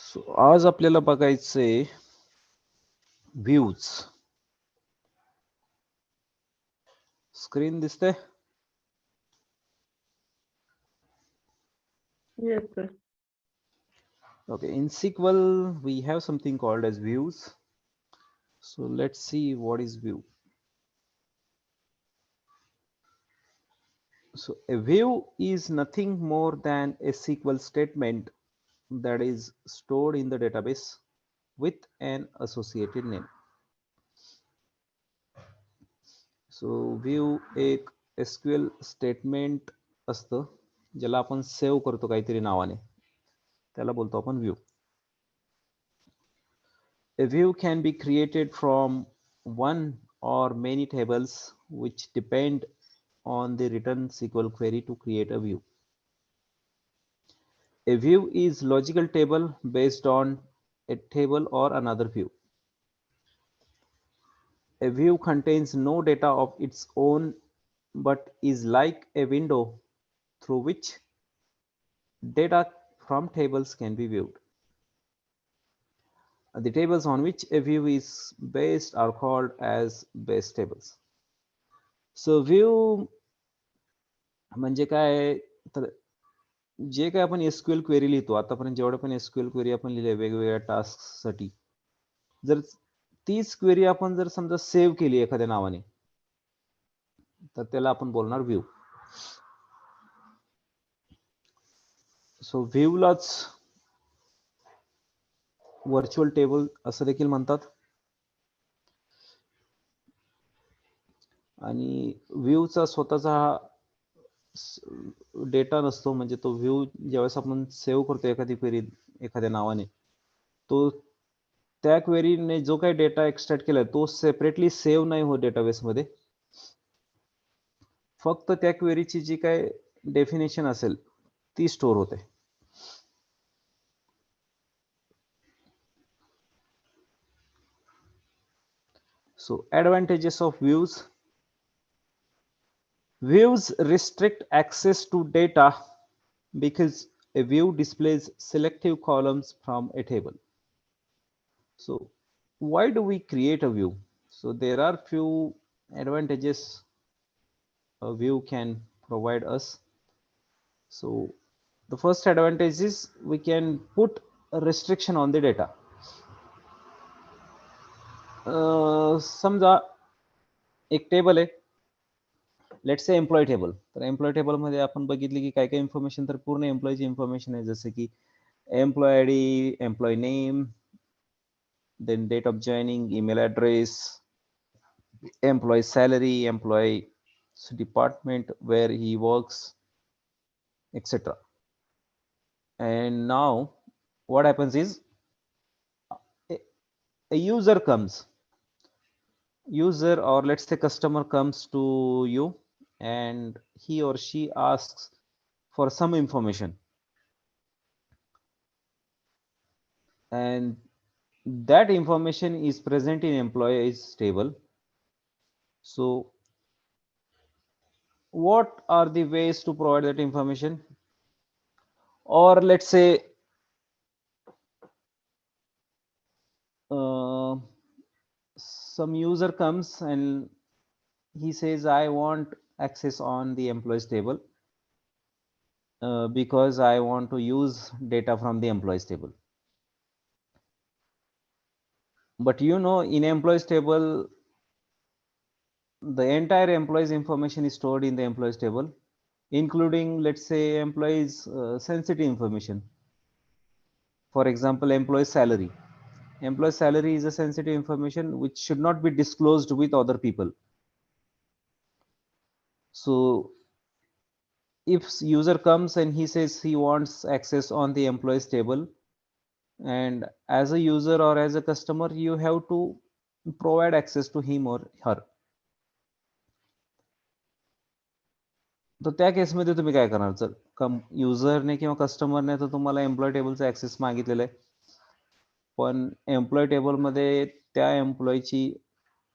सो आज आपल्याला बघायचे व्ह्यूज. स्क्रीन दिसते? Yes, sir. Okay, in SQL we have something called as views. So let's see what is view. So a view is nothing more than a SQL statement that is stored in the database with an associated name. So view एक SQL statement असतं ज्याला आपण save करतो काहीतरी नावाने, त्याला बोलतो आपण view. A view can be created from one or many tables which depend on the written SQL query to create a view. A view is logical table based on a table or another view. A view contains no data of its own but is like a window through which data from tables can be viewed. The tables on which a view is based are called as base tables. So view म्हणजे काय, तर जे काय आपण SQL query लिहितो, आतापर्यंत जेवढे पण SQL query आपण लिहिले वेगवेगळ्या टास्कसाठी, जर तीच क्वेरी आपण जर समजा सेव्ह केली एखाद्या नावाने, तर त्याला आपण बोलणार व्ह्यू. सो व्ह्यूलाच व्हर्च्युअल टेबल असं देखील म्हणतात. आणि व्ह्यूचा स्वतःचा डेटा नसतो, म्हणजे तो व्ह्यू ज्यावेळेस आपण सेव्ह करतो एखादी क्वेरी एखाद्या नावाने, तो त्या क्वेरीने जो काही डेटा एक्सट्रॅक्ट केलाय तो सेपरेटली सेव्ह नाही होत डेटाबेस मध्ये. फक्त त्या क्वेरीची जी काय डेफिनेशन असेल ती स्टोर होते. So advantages of views. Views restrict access to data because a view displays selective columns from a table. So why do we create a view? So there are few advantages a view can provide us. So the first advantage is we can put a restriction on the data. समजा एक table आहे, let's say employ table. तर employ table मध्ये आपण बघितली की काय काय इन्फॉर्मेशन, तर पूर्ण एम्प्लॉयची इन्फॉर्मेशन आहे, जसं की employee ID, employee name, then date of joining, email address, employee salary, employee department where he works, etc. And now what happens is a user comes, user or let's say customer comes to you and he or she asks for some information, and that information is present in employees table. So what are the ways to provide that information? Or let's say some user comes and he says I want access on the employees table because I want to use data from the employees table. But you know, in employees table the entire employees information is stored in the employees table, including let's say employees sensitive information. For example, employee salary. Employee salary is a sensitive information which should not be disclosed with other people. So if user comes and he says he wants access on the employees table, and as a user or as a customer you have to provide access to him or her. तर त्या केसमध्ये तुम्ही काय करणार? जर युजरने किंवा कस्टमरने तर तुम्हाला एम्प्लॉय टेबलचा ऍक्सेस मागितलेला आहे, पण एम्प्लॉय टेबलमध्ये त्या एम्प्लॉयची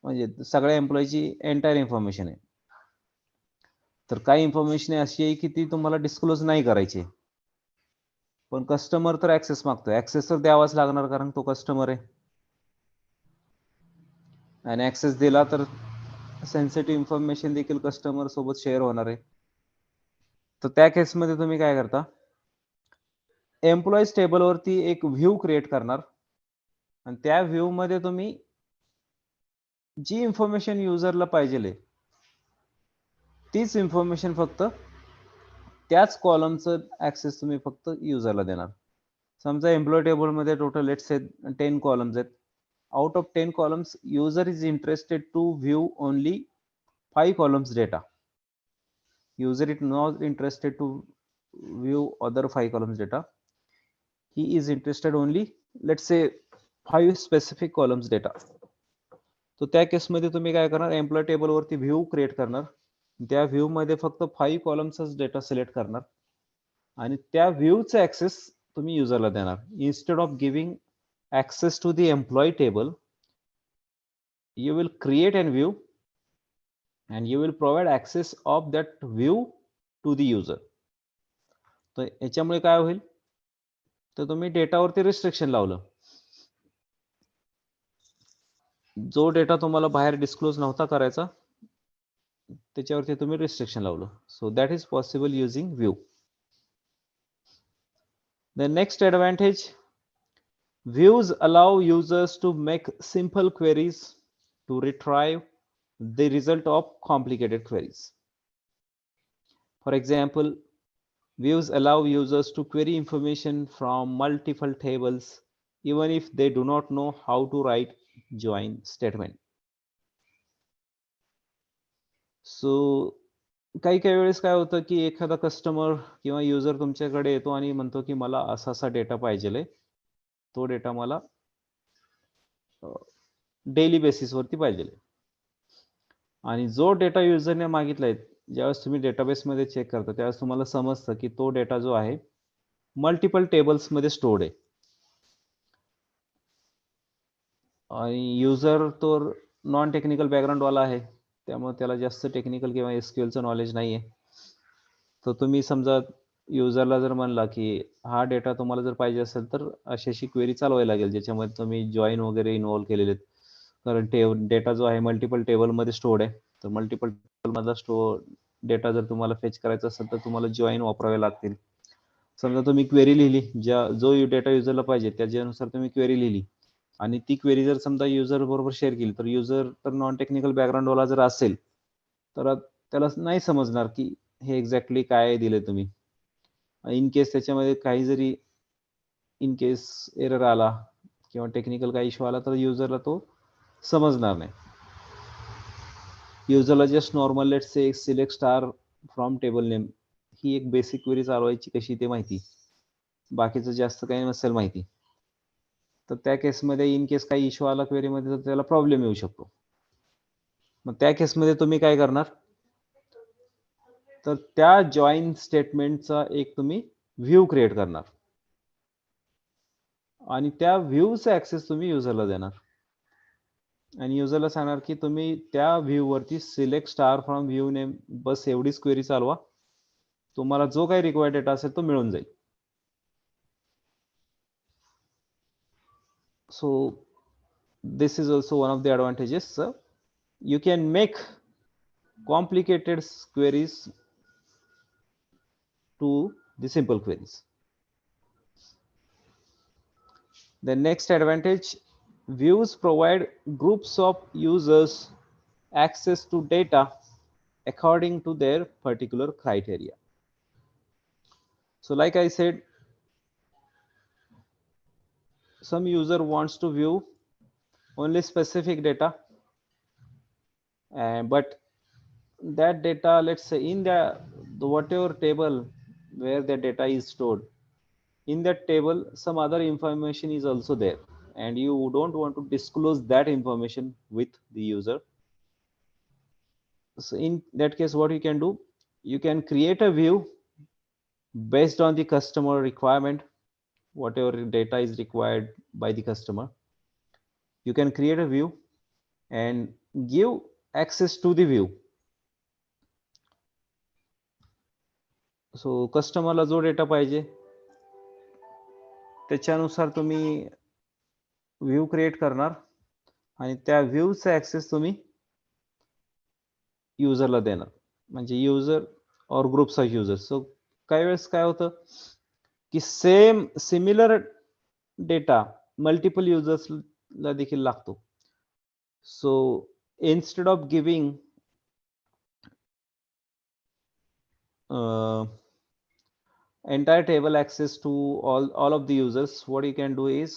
म्हणजे सगळ्या एम्प्लॉयची एंटायर इन्फॉर्मेशन आहे. तर काही इन्फॉर्मेशन अशी आहे की ती तुम्हाला डिस्क्लोज नाही करायची. पण कस्टमर तर ऍक्सेस मागतोय, ऍक्सेस तर द्यावाच लागणार कारण तो कस्टमर आहे, आणि ऍक्सेस दिला तर सेन्सिटिव्ह इन्फॉर्मेशन देखील कस्टमर सोबत शेअर होणार आहे. तर त्या केसमध्ये तुम्ही काय करता, एम्प्लॉईज टेबलवरती एक व्ह्यू क्रिएट करणार आणि त्या व्ह्यू मध्ये तुम्ही जी इन्फॉर्मेशन युजरला पाहिजे तीच इन्फॉर्मेशन फक्त त्याच कॉलमचं ऍक्सेस तुम्ही फक्त युजरला देणार. समजा एम्प्लॉय टेबलमध्ये टोटल लेट्स से 10 कॉलम्स आहेत. Out of 10 columns, user is interested to view only 5 columns data. User is not interested to view other 5 columns data. He is interested only, let's say, 5 specific columns data. तो त्या केसमध्ये तुम्ही काय करणार, employ टेबलवरती view create करणार, त्या view मध्ये फक्त 5 कॉलम्सच डेटा सिलेक्ट करणार आणि त्या व्ह्यूचा ऍक्सेस तुम्ही युजरला देणार. Instead of giving access to the employee table, you will create a view and you will provide access of that view to the user. तर याच्यामुळे काय होईल, तर तुम्ही डेटावरती रिस्ट्रिक्शन लावलं, जो डेटा तुम्हाला बाहेर डिस्क्लोज नव्हता करायचा त्याच्यावरती तुम्ही रिस्ट्रिक्शन लावलं. So that is possible using view. The next advantage, views allow users to make simple queries to retrieve the result of complicated queries. For example, views allow users to query information from multiple tables even if they do not know how to write join statement. So काही काही वेळेस काय होतं की एखादा customer किंवा user तुमच्याकडे येतो आणि म्हणतो की मला असा असा डेटा पाहिजे, तो डेटा मला डेली बेसिसवरती पाहिजे, आणि जो डेटा युजरने मागितलाय ज्यावेळेस तुम्ही डेटाबेसमध्ये चेक करता त्यावेळेस तुम्हाला समजतं की तो डेटा जो आहे मल्टिपल टेबल्समध्ये स्टोर्ड आहे आणि युजर तो नॉन टेक्निकल बॅकग्राऊंडवाला आहे, त्यामुळे त्याला जास्त टेक्निकल किंवा एसक्यूएलचं नॉलेज नाही आहे. तर तुम्ही समजा युजरला जर म्हणला की हा डेटा तुम्हाला जर पाहिजे असेल तर अशी अशी क्वेरी चालवायला लागेल ज्याच्यामध्ये तुम्ही जॉईन वगैरे इन्व्हॉल्व केलेले आहेत, कारण डेटा जो आहे मल्टिपल टेबलमध्ये स्टोर्ड आहे, तर मल्टिपल टेबलमधला डेटा जर तुम्हाला फेच करायचा असेल तर तुम्हाला जॉईन वापरावे लागतील. समजा तुम्ही क्वेरी लिहिली, जो डेटा युजरला पाहिजे त्याच्यानुसार तुम्ही क्वेरी लिहिली आणि ती क्वेरी जर समजा युजर बरोबर शेअर केली, तर युजर तर नॉन टेक्निकल बॅकग्राऊंडवाला जर असेल तर त्याला नाही समजणार की हे एक्झॅक्टली काय दिले तुम्ही. इन केस त्याच्यामध्ये काही जरी इन केस एरर आला किंवा टेक्निकल काही इश्यू आला तर युजरला तो समजणार नाही. युजरला just normal let's say select star from table name ही एक बेसिक क्वेरी चालवायची कशी ते माहिती, बाकीचं जास्त काही नसेल माहिती. तर त्या केसमध्ये इन केस काही इश्यू आला क्वेरीमध्ये तर त्याला प्रॉब्लेम येऊ शकतो. मग त्या केसमध्ये तुम्ही काय करणार, तर त्या जॉईन स्टेटमेंटचा एक तुम्ही व्ह्यू क्रिएट करणार आणि त्या व्ह्यूचा ऍक्सेस तुम्ही युजरला देणार आणि युजरला सांगणार की तुम्ही त्या व्ह्यू वरती select star from view name, बस एवढीच क्वेरी चालवा, तुम्हाला जो काही रिक्वायर्ड डेटा असेल तो मिळून जाईल. So this is also one of the advantages. You can make complicated queries to the simple queries. The next advantage, views provide groups of users access to data according to their particular criteria. So like I said, some user wants to view only specific data, but that data, let's say in the whatever table where the data is stored, in that table some other information is also there and you don't want to disclose that information with the user. So in that case what you can do, you can create a view based on the customer requirement, whatever data is required by the customer. You can create a view and give access to the view. So customer ला जो data पाहिजे त्याच्यानुसार तुम्ही view create करणार आणि त्या व्ह्यूचा access तुम्ही युजरला देणार, म्हणजे युजर और ग्रुप्स ऑफ युजर. सो काही वेळेस काय होतं की सिमिलर डेटा मल्टिपल युजर्सला देखील लागतो. So instead of giving entire table access to all of the users, what you can do is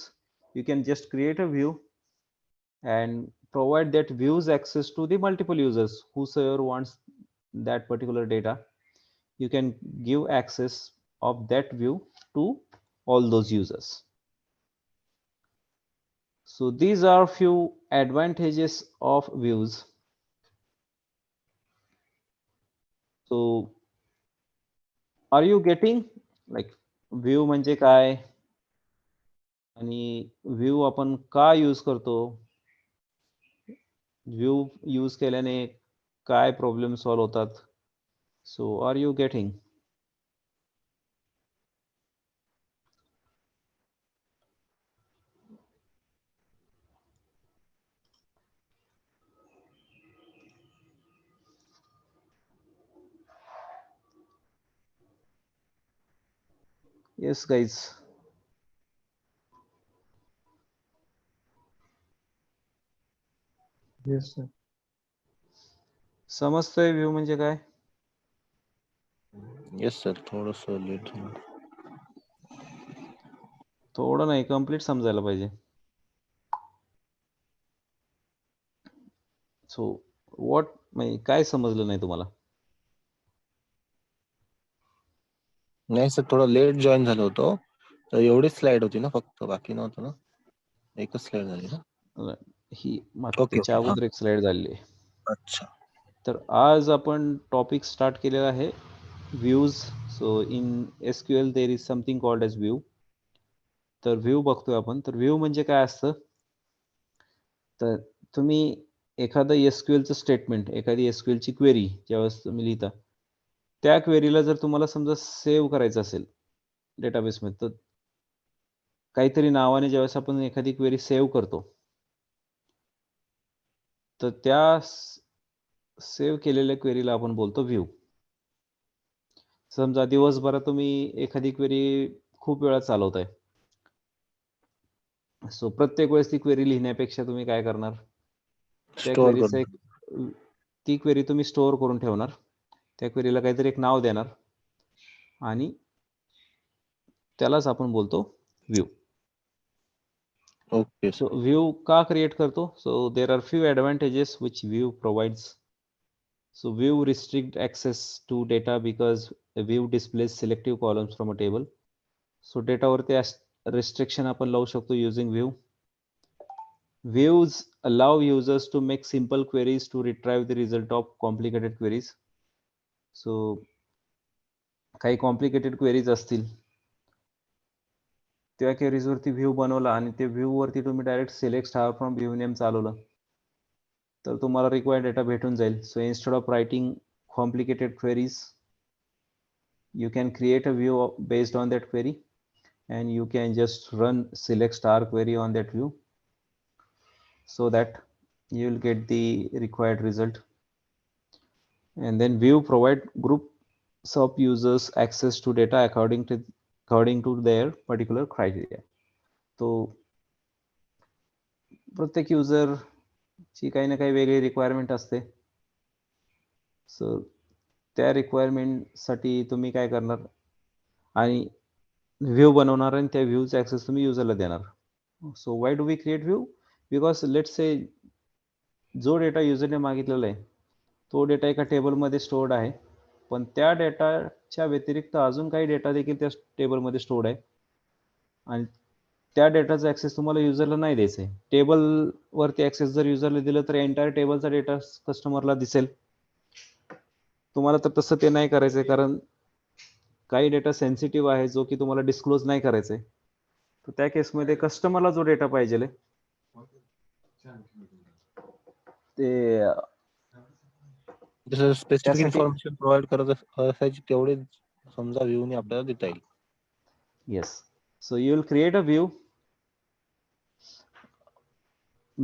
you can just create a view and provide that views access to the multiple users whosoever wants that particular data. You can give access of that view to all those users. So these are few advantages of views. So are you getting like view म्हणजे काय आणि view आपण का use करतो, view use केल्याने काय problem solve होतात. So are you getting? Yes guys. Yes sir. समजतंय व्ह्यू म्हणजे काय? येस सर, थोडस लेट झालं. थोडं नाही, कम्प्लीट समजायला पाहिजे. सो व्हॉट म्हणजे काय समजलं नाही तुम्हाला? नाही सर, थोडं लेट जॉईन झालो होतो, तर एवढीच स्लाइड होती ना फक्त, बाकी नव्हतं ना, एकच स्लाइड झाली ना. ही ओके, त्याच्या ओके. अगोदर एक स्लाइड झाली. अच्छा. तर आज आपण टॉपिक स्टार्ट केलेला आहे views. So in SQL there is something called as view. तर व्ह्यू बघतोय आपण. तर व्ह्यू म्हणजे काय असतं, तर तुम्ही एखादं SQLचं स्टेटमेंट, एखादी SQLची क्वेरी ज्यावेळेस तुम्ही लिहिता, त्या क्वेरीला जर तुम्हाला समजा सेव्ह करायचं असेल डेटाबेसमध्ये, तर काहीतरी नावाने ज्यावेळेस आपण एखादी क्वेरी सेव्ह करतो, तर त्या सेव्ह केलेल्या क्वेरीला आपण बोलतो व्ह्यू. समजा दिवसभरात तुम्ही एखादी क्वेरी खूप वेळा चालवताय. सो प्रत्येक वेळेस ती क्वेरी लिहिण्यापेक्षा तुम्ही काय करणार, त्या स्टोअर क्वेरीचं एक ती क्वेरी तुम्ही स्टोअर करून ठेवणार, त्या क्वेरीला काहीतरी एक नाव देणार आणि त्यालाच आपण बोलतो व्ह्यू. ओके. सो व्ह्यू का क्रिएट करतो? So there are few advantages which view provides. So view restrict access to data because a view displays selective columns from a table. So data वरती restriction आपण लावू शकतो using view. Views allow users to make simple queries to retrieve the result of complicated queries. So काही complicated queries असतील, त्या queries वरती view बनवला आणि ते view वरती तुम्ही direct select star from view name चालवलं, तर तुम्हाला रिक्वायर्ड डेटा भेटून जाईल. So instead of writing complicated queries, you can create a view based on that query and you can just run select star query on that view so that you will get the required result. And then view provide groups of users access to data according to their particular criteria. तो प्रत्येक user ची काही ना काही वेगळी requirement असते. सो त्या requirement साठी तुम्ही काय करणार आणि व्ह्यू बनवणार आणि त्या व्ह्यूचा ऍक्सेस तुम्ही युजरला देणार. So why do we create view? Because let's say जो डेटा युजरने मागितलेला आहे तो डेटा एका टेबलमध्ये स्टोर्ड आहे, पण त्या डेटाच्या व्यतिरिक्त अजून काही डेटा देखील त्या टेबलमध्ये स्टोर्ड आहे आणि त्या डेटाचा ऍक्सेस तुम्हाला युजरला नाही द्यायचा आहे. टेबलवरती ऍक्सेस जर युजरला दिलं तर एंटायर टेबलचा डेटा कस्टमरला दिसेल. तुम्हाला तर तसं ते नाही करायचंय, कारण काही डेटा सेन्सिटिव्ह आहे जो की तुम्हाला डिस्क्लोज नाही करायचा आहे. तर त्या केसमध्ये कस्टमरला जो डेटा पाहिजे ते जसं स्पेसिफिक त्यासाठी इन्फॉर्मेशन प्रोव्हाइड करत असायची तेवढे समजा व्ह्यूने आपल्याला देता येईल. Yes. So you will create a view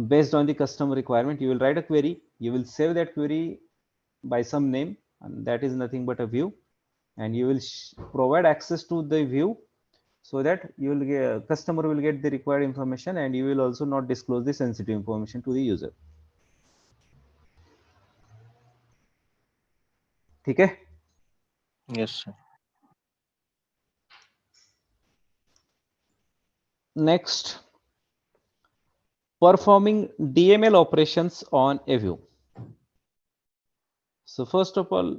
based on the customer requirement. You will write a query, you will save that query by some name, and that is nothing but a view, and you will provide access to the view so that you will get, customer will get the required information, and you will also not disclose the sensitive information to the user. ठीक है? Yes, sir. Next, performing DML operations on a view. So first of all,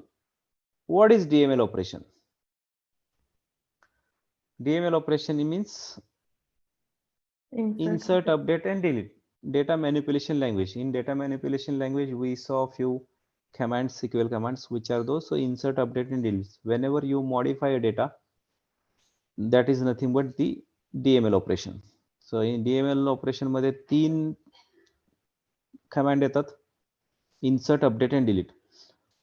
what is DML operation? DML operation means insert, update, and delete. Data manipulation language. In data manipulation language, we saw few commands, SQL commands, which are those. So insert, update, and delete. Whenever you modify a data, that is nothing but the DML operation. So in DML operation मध्ये 3 command येतात: insert, update, and delete.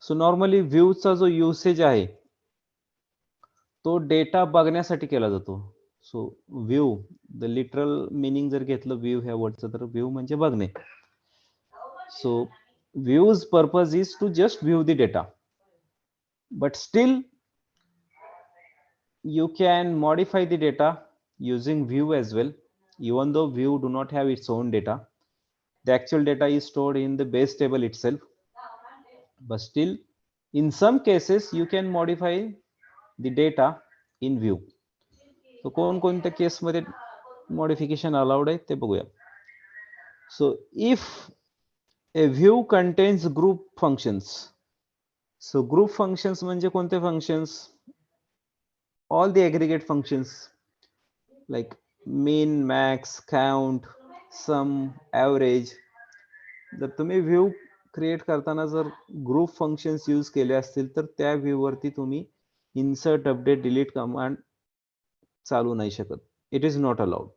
So normally view चा जो usage आहे तो data बघण्यासाठी केला जातो. So view, the literal meaning जर घेतलं व्ह्यू ह्या वर्डचं, तर व्ह्यू म्हणजे बघणे. So view's purpose is to just view the data, but still you can modify the data using view as well. Even though view do not have its own data, the actual data is stored in the base table itself, but still in some cases you can modify the data in view. So कोणकोणत्या केसमध्ये modification allowed आहे ते बघूया. So if a view contains group functions, so group functions म्हणजे कोणते functions? All the aggregate functions like mean, max, count, sum, average. जर तुम्ही view create करताना जर ग्रुप फंक्शन्स यूज केले असतील तर त्या व्ह्यू वरती तुम्ही इन्सर्ट, अपडेट, डिलीट कमांड चालू नाही शकत. It is not allowed.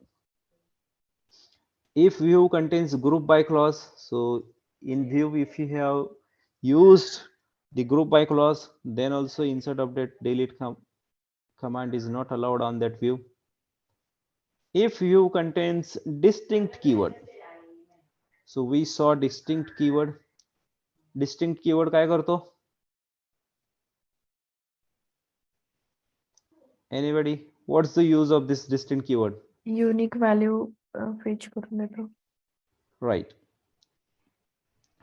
If view contains group by clause, so in view if you have used the group by clause, then also insert, update, delete command is not allowed on that view. If view contains distinct keyword, so we saw distinct keyword. Distinct keyword काय करतो? Anybody? What's the use of this distinct keyword? Unique value fetch करून देतो. Right.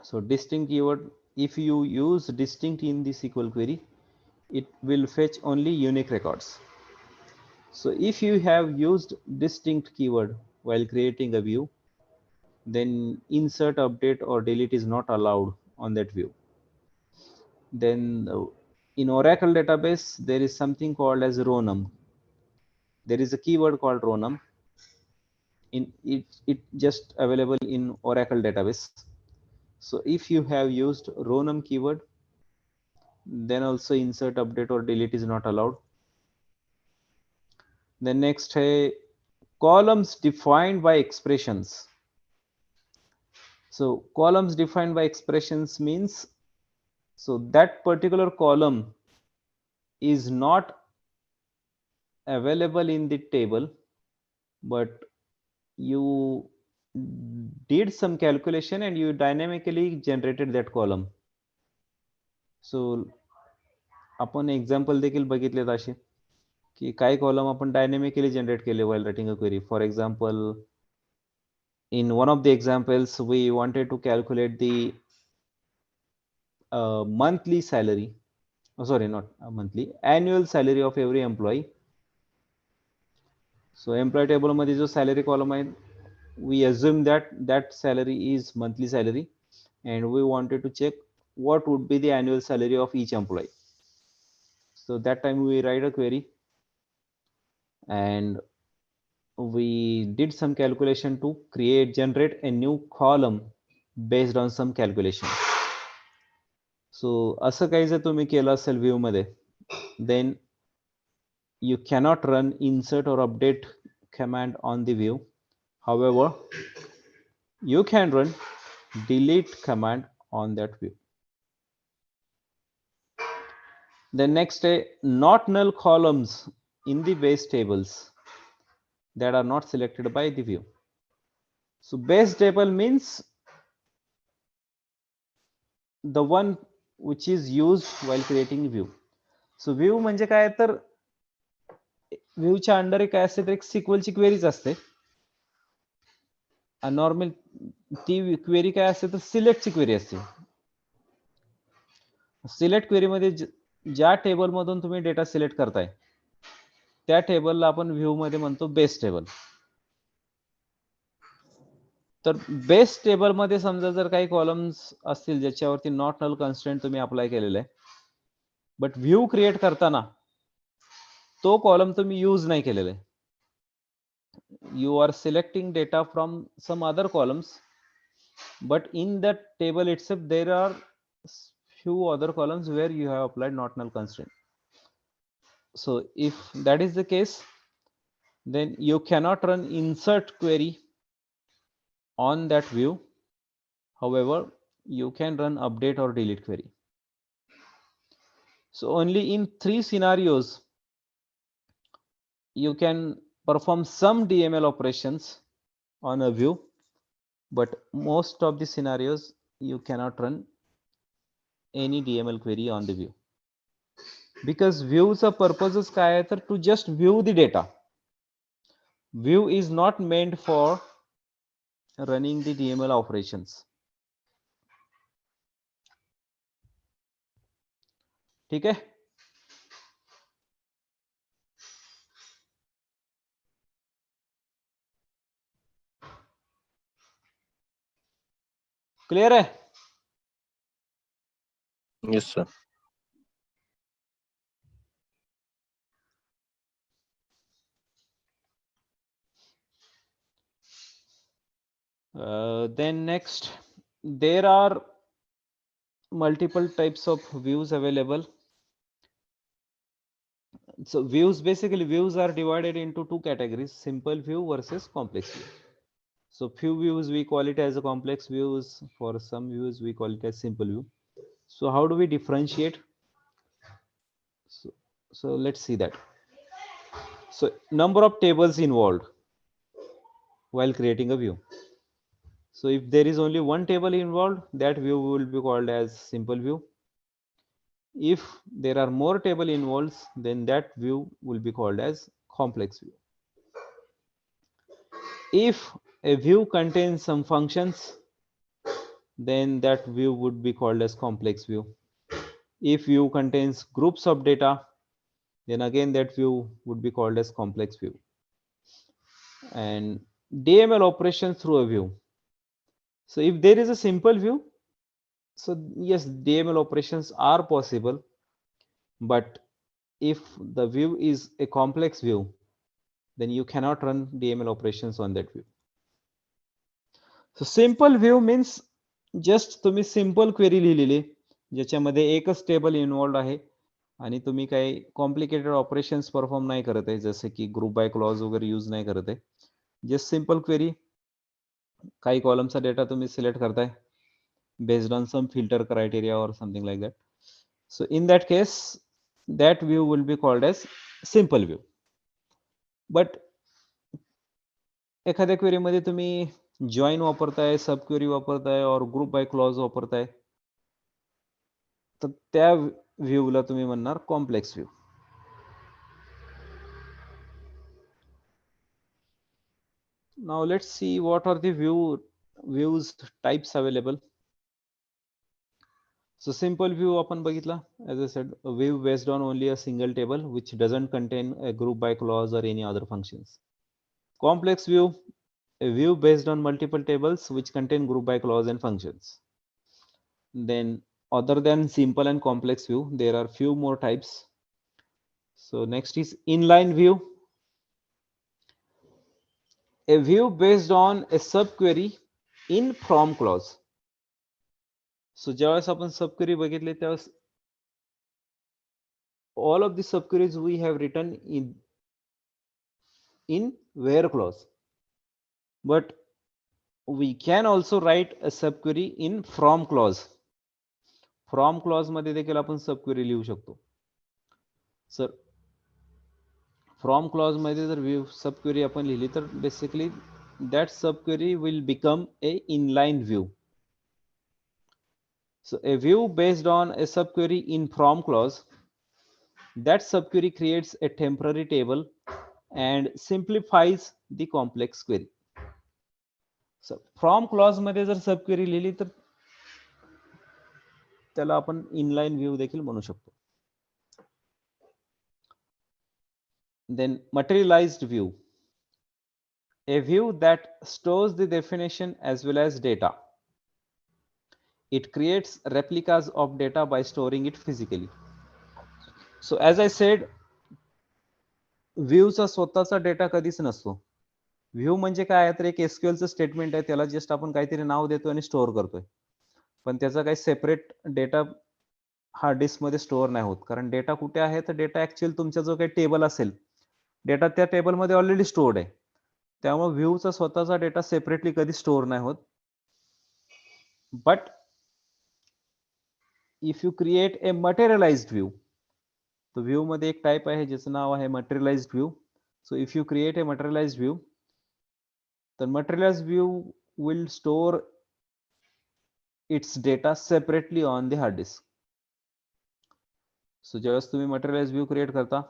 So distinct keyword, if you use distinct in the SQL query, it will fetch only unique records. So if you have used distinct keyword while creating a view, then insert, update, or delete is not allowed on that view. Then in Oracle database, there is something called as row num. There is a keyword called row num. It just available in Oracle database. So if you have used row num keyword, then also insert, update, or delete is not allowed. Then next, columns defined by expressions. So columns defined by expressions means, so that particular column is not available in the table, but you did some calculation and you dynamically generated that column. So आपण example देखील बघितलेत असे की काही column आपण dynamically generate केले while writing a query. For example, in one of the examples we wanted to calculate the monthly salary, sorry, not monthly, annual salary of every employee. So employee table मध्ये जो salary column आहे, we assume that that salary is monthly salary, and we wanted to check what would be the annual salary of each employee. So that time we write a query and we did some calculation to generate a new column based on some calculation. So असं काही जर तुम्ही केलं असेल view मध्ये, then you cannot run insert or update command on the view. However, you can run delete command on that view. The next, not null columns in the base tables. that are not selected by the view. So base table means the one which is used while creating view. So view म्हणजे काय तर व्ह्यूच्या under काय असते तर एक सिक्वलची queries असते. Normal ती query काय असते तर सिलेक्टची क्वेरी असते. सिलेक्ट क्वेरी मध्ये ज्या टेबल मधून तुम्ही डेटा सिलेक्ट करताय त्या टेबलला आपण व्ह्यू मध्ये म्हणतो बेस टेबल. तर बेस टेबल मध्ये समजा जर काही कॉलम्स असतील ज्याच्यावरती नॉट नल कन्स्ट्रेंट तुम्ही अप्लाय केलेले आहे, बट व्ह्यू क्रिएट करताना तो कॉलम तुम्ही यूज नाही केलेला आहे. You are selecting data from some other columns, but in that table itself there are few other columns where you have applied not null constraint. So if that is the case, then you cannot run insert query on that view. However, you can run update or delete query. So only in 3 scenarios you can perform some DML operations on a view, but most of the scenarios you cannot run any DML query on the view, because viewचा purpose काय आहे तर to just view the data. View is not meant for running the DML operations. ठीक है. Clear है? Yes, sir. Then next, there are multiple types of views available. So views, basically views are divided into two categories: simple view versus complex view. So few views we call it as a complex views, for some views we call it as simple view. So how do we differentiate? So let's see that. So number of tables involved while creating a view. So if there is only one table involved, that view will be called as simple view. If there are more table involved, then that view will be called as complex view. If a view contains some functions, then that view would be called as complex view. If view contains groups of data, then again that view would be called as complex view. And DML operations through a view. So if there is a simple view, so yes, DML operations are possible, but if the view is a complex view, then you cannot run DML operations on that view. So simple view means just तुम्ही simple query लिहिलेली ज्याच्यामध्ये एकच table involved आहे आणि तुम्ही काही complicated operations perform नाही करत आहे, जसे की ग्रुप बाय क्लॉज वगैरे यूज नाही करत आहे. जस्ट सिंपल क्वेरी, काही कॉलमचा डेटा तुम्ही सिलेक्ट करताय based on some filter criteria or something like that. So in that case, that view will be called as simple view. But एखाद्या query मध्ये तुम्ही जॉइन वापरताय, सब क्वेरी वापरताय और ग्रुप बाय क्लॉज वापरताय, तर त्या व्ह्यूला तुम्ही म्हणणार complex view. Now let's see what are the views types available. So simple view आपण बघितला, as I said, a view based on only a single table which doesn't contain a group by clause or any other functions. Complex view, a view based on multiple tables which contain group by clause and functions. Then other than simple and complex view, there are few more types. So next is inline view, a view based on a subquery in from clause. So ज्यावेळेस आपण सबक्वेरी बघितले त्यावेळेस all of the subqueries we have written in where clause, but we can also write a subquery in from clause. From clause मध्ये देखील आपण सबक्वेरी लिहू शकतो. Sir from clause मध्ये जर व्ह्यू सब क्वेरी आपण लिहिली तर बेसिकली दॅट सब query will become a inline view. So a view based on a subquery in from clause, that subquery creates a temporary table and simplifies the complex query. So from clause मध्ये जर सबक्वेरी लिहिली तर त्याला आपण inline view देखील म्हणू शकतो. Then materialized view, a view that stores the definition as well as data. It creates replicas of data by storing it physically. So as I said, व्ह्यूचा स्वतःचा डेटा कधीच नसतो. व्ह्यू म्हणजे काय आहे तर एक एसक्यूएलचं स्टेटमेंट आहे, त्याला जस्ट आपण काहीतरी नाव देतोय आणि स्टोअर करतोय, पण त्याचा काही सेपरेट डेटा हार्ड डिस्क मध्ये स्टोअर नाही होत. कारण डेटा कुठे आहे तर डेटा ऍक्च्युअल तुमचा जो काही टेबल असेल डेटा त्या टेबलमध्ये ऑलरेडी स्टोअर्ड आहे. त्यामुळे व्ह्यूचा स्वतःचा डेटा सेपरेटली कधी स्टोअर नाही होत. But if you create a materialised view, तर व्ह्यू मध्ये एक टाइप आहे ज्याचं नाव आहे materialised view. So if you create a materialised view, तर materialised view will store its data separately on the hard disk. So ज्यावेळेस तुम्ही मटेरियलाइज्ड व्ह्यू क्रिएट करता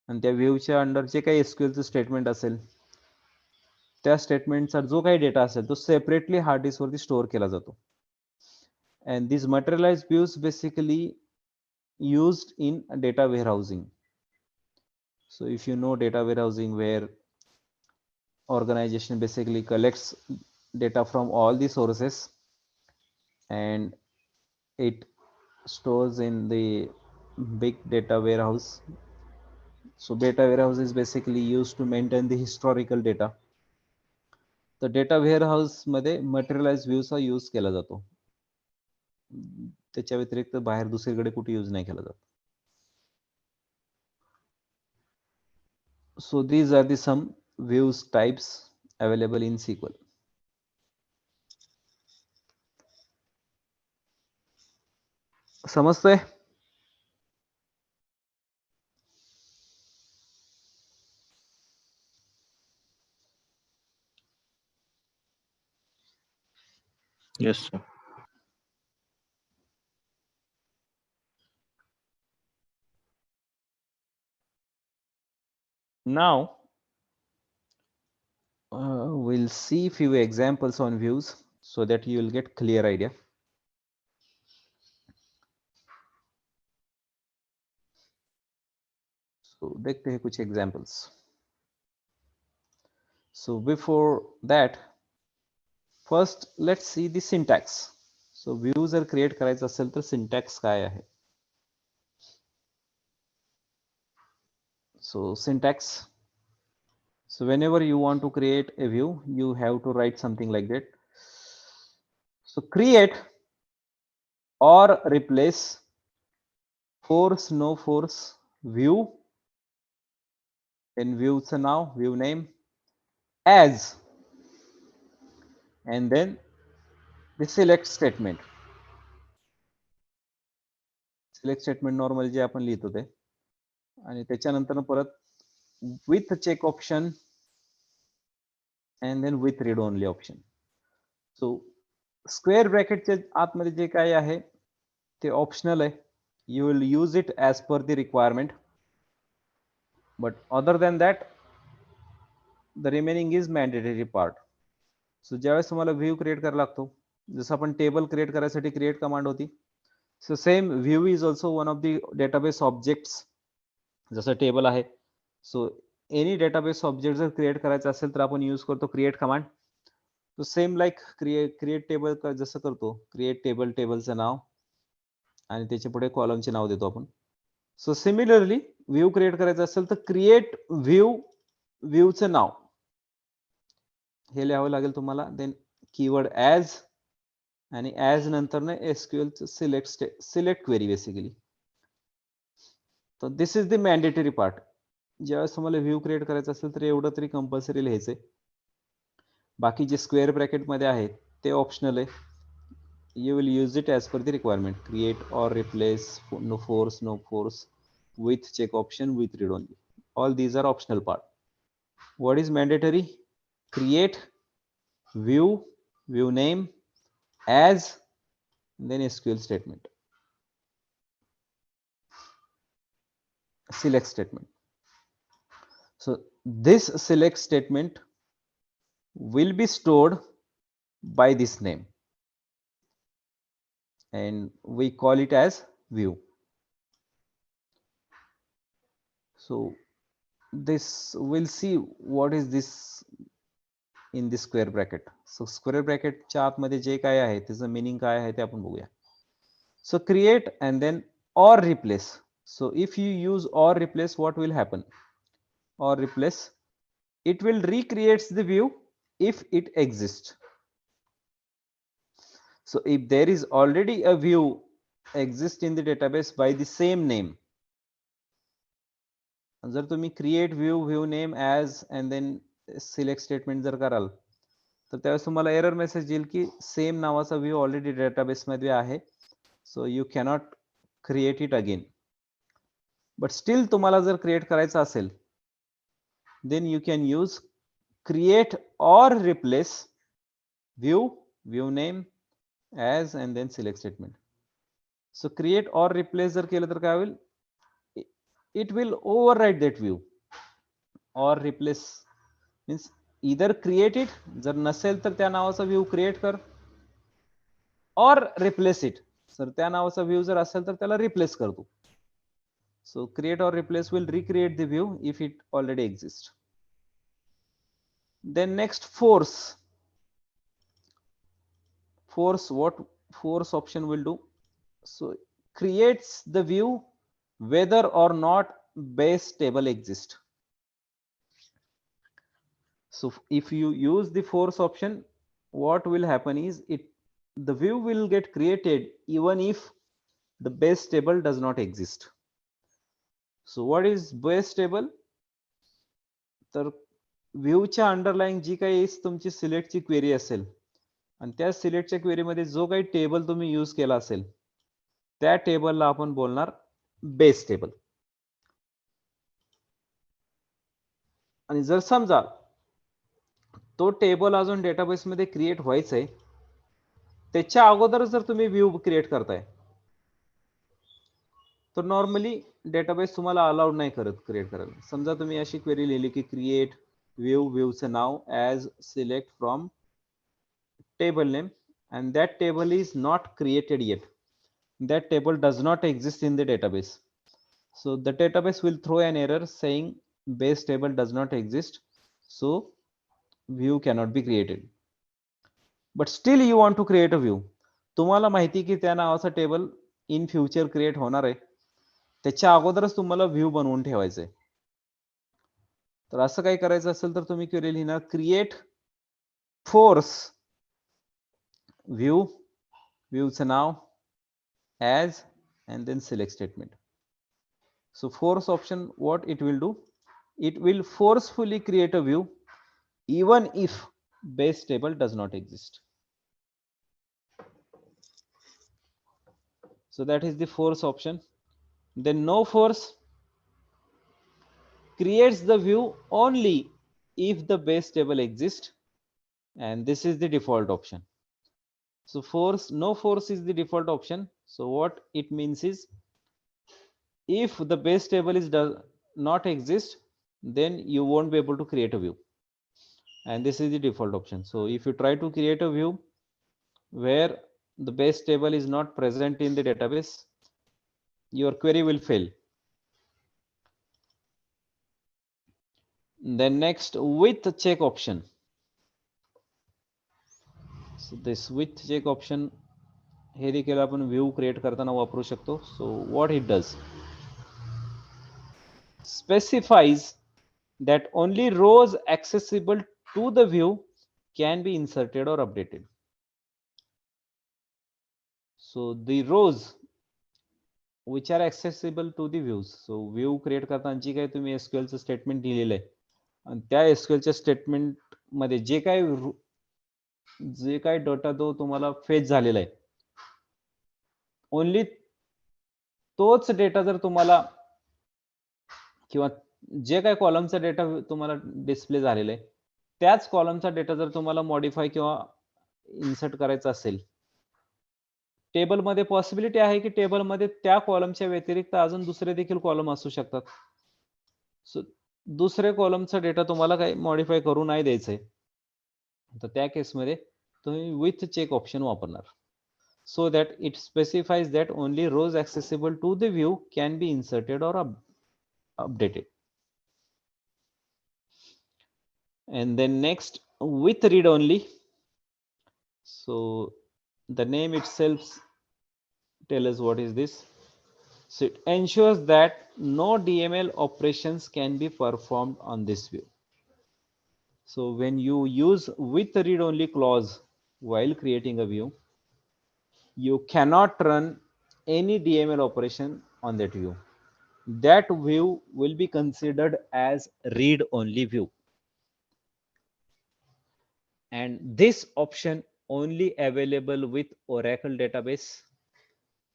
आणि त्या व्ह्यूच्या अंडर जे काही एसक्यूएलचं स्टेटमेंट असेल त्या स्टेटमेंटचा जो काही डेटा असेल तो सेपरेटली हार्ड डिस्क वरती स्टोअर केला जातो. And these materialized views basically used in data warehousing. So if you know data warehousing, where organization basically collects data from all the sources and it stores in the big data warehouse. So data warehouse is basically used to maintain the historical data. The data warehouse मध्ये materialized views चा use केला जातो. त्याच्या व्यतिरिक्त बाहेर दुसरीकडे कुठे use नाही केला जात. So these are the some views types available in SQL. समजतंय? Yes, sir. Now we'll see few examples on views so that you will get clear idea. So देखते हैं कुछ examples. So before that, first let's see the syntax. So view जर create करायचं असेल तर syntax काय आहे? So syntax. So whenever you want to create a view, you have to write something like that. So create or replace force no force view, then view's now view name as, and then the select statement. Select statement normally जे आपण लिहितो ते, आणि त्याच्यानंतर परत with check option and then with read only option. So square bracket च्या आतमध्ये जे काही आहे ते ऑप्शनल आहे. You will use it as per the requirement, but other than that the remaining is mandatory part. So ज्यावेळेस तुम्हाला view create करायला लागतो, जसं आपण टेबल क्रिएट करायसाठी क्रिएट कमांड होती, so same view is also one of the database objects. जसं table आहे, सो एनी डेटाबेस ऑब्जेक्ट जर क्रिएट करायचं असेल तर आपण यूज करतो क्रिएट कमांड. तो सेम लाईक क्रिएट टेबल जसं करतो, क्रिएट टेबल, टेबलचं नाव आणि त्याच्या पुढे कॉलमचे नाव देतो आपण. सो सिमिलरली व्ह्यू क्रिएट करायचं असेल तर क्रिएट व्ह्यू, व्ह्यूचं नाव हे लिहावं लागेल तुम्हाला. देन कीवर्ड ॲज, आणि ॲज नंतर ना एसक्यूएलचं सिलेक्ट क्वेरी बेसिकली. तर this is the mandatory part. ज्यावेळेस तुम्हाला व्ह्यू क्रिएट करायचं असेल तर एवढं तरी कंपल्सरी लिहायचंय. बाकी जे स्क्वेअर ब्रॅकेट मध्ये आहे ते ऑप्शनल आहे. You will use it as per the requirement. Create or replace, no force, no force, with check option, with read only. all these are optional part. What is mandatory? Create, view, view name, as, then SQL statement, select statement. So this select statement will be stored by this name and we call it as view. So this, we'll see what is this in the square bracket. So square bracket च्या आतमध्ये जे काय आहे त्याचं meaning काय आहे ते आपण बघूया. So create and then or replace. So if you use or replace, what will happen? Or replace, it will recreate the view if it exists. So if there is already a view exist in the database by the same name, जर तुम्ही create view, view name as and then select statement जर कराल तर त्यावेळेस तुम्हाला error message येईल की same नावाचा व्ह्यू ऑलरेडी डेटाबेस मध्ये आहे, so you cannot create it again. But still तुम्हाला जर क्रिएट करायचं असेल then you can use create or replace view, view name, as and then select statement. So create or replace जर केलं तर काय होईल, it will overwrite that view. Or replace means either create it, जर नसेल तर त्या नावाचा व्ह्यू क्रिएट कर, और रिप्लेस इट, सर त्या नावाचा व्ह्यू जर असेल तर त्याला रिप्लेस कर तू. So create or replace will recreate the view if it already exist. Then next force. Force, what force option will do? So creates the view whether or not base table exists. So if you use the force option, what will happen is the view will get created even if the base table does not exist. So what is base table? तर view च्या underlying जी काही तुमची सिलेक्टची query असेल आणि त्या सिलेक्टच्या क्वेरीमध्ये जो काही table तुम्ही यूज केला असेल त्या टेबलला आपण बोलणार बेस टेबल. आणि जर समजा तो टेबल अजून डेटाबेस मध्ये क्रिएट व्हायचा आहे, त्याच्या अगोदर जर तुम्ही व्ह्यू क्रिएट करताय तर नॉर्मली डेटाबेस तुम्हाला अलाउड नाही करत क्रिएट करायला. समजा तुम्ही अशी क्वेरी लिहिली की क्रिएट व्ह्यू, व्ह्यूचं नाव as select from table name, and that table is not created yet, that table does not exist in the database. So the database will throw an error saying base table does not exist, so view cannot be created. But still you want to create a view. तुम्हाला माहिती की त्या नावाचा table in future create होणार आहे, त्याच्या अगोदरच तुम्हाला व्ह्यू बनवून ठेवायचंय. तर असं काही करायचं असेल तर तुम्ही क्वेरी लिहिणार क्रिएट फोर्स view, viewचं नाव as and then select statement. So force option, what it will do, it will forcefully create a view even if base table does not exist. So that is the force option. Then no force creates the view only if the base table exists, and this is the default option. So force, no force is the default option. So what it means is if the base table does not exist, then you won't be able to create a view, and this is the default option. So if you try to create a view where the base table is not present in the database, your query will fail. Then next, with check option. So this with check option हे देखील आपण view create करताना वापरू शकतो. So what it does, specifies that only rows accessible to the view can be inserted or updated. So the rows which are accessible to the views. So view create करताना जी काही तुम्ही SQL चं statement दिलेलं आहे आणि त्या SQL च्या statement मध्ये जे काही डेटा तो तुम्हाला फेच झालेला आहे, ओनली तोच डेटा जर तुम्हाला किंवा जे काही कॉलमचा डेटा तुम्हाला डिस्प्ले झालेला आहे त्याच कॉलमचा डेटा जर तुम्हाला मॉडिफाय किंवा इन्सर्ट करायचा असेल, टेबलमध्ये पॉसिबिलिटी आहे की टेबलमध्ये त्या कॉलमच्या व्यतिरिक्त अजून दुसरे देखील कॉलम असू शकतात. सो दुसऱ्या कॉलमचा डेटा तुम्हाला काही मॉडिफाय करू नाही द्यायचंय. तर त्या केसमध्ये तुम्ही विथ चेक ऑप्शन वापरणार. So that it specifies that only rows accessible to the view can be inserted or updated. And then next with read only. So the name itself tells us what is this. So it ensures that no DML operations can be performed on this view. So when you use with read only clause while creating a view, you cannot run any DML operation on that view. That view will be considered as read only view, and this option only available with Oracle database.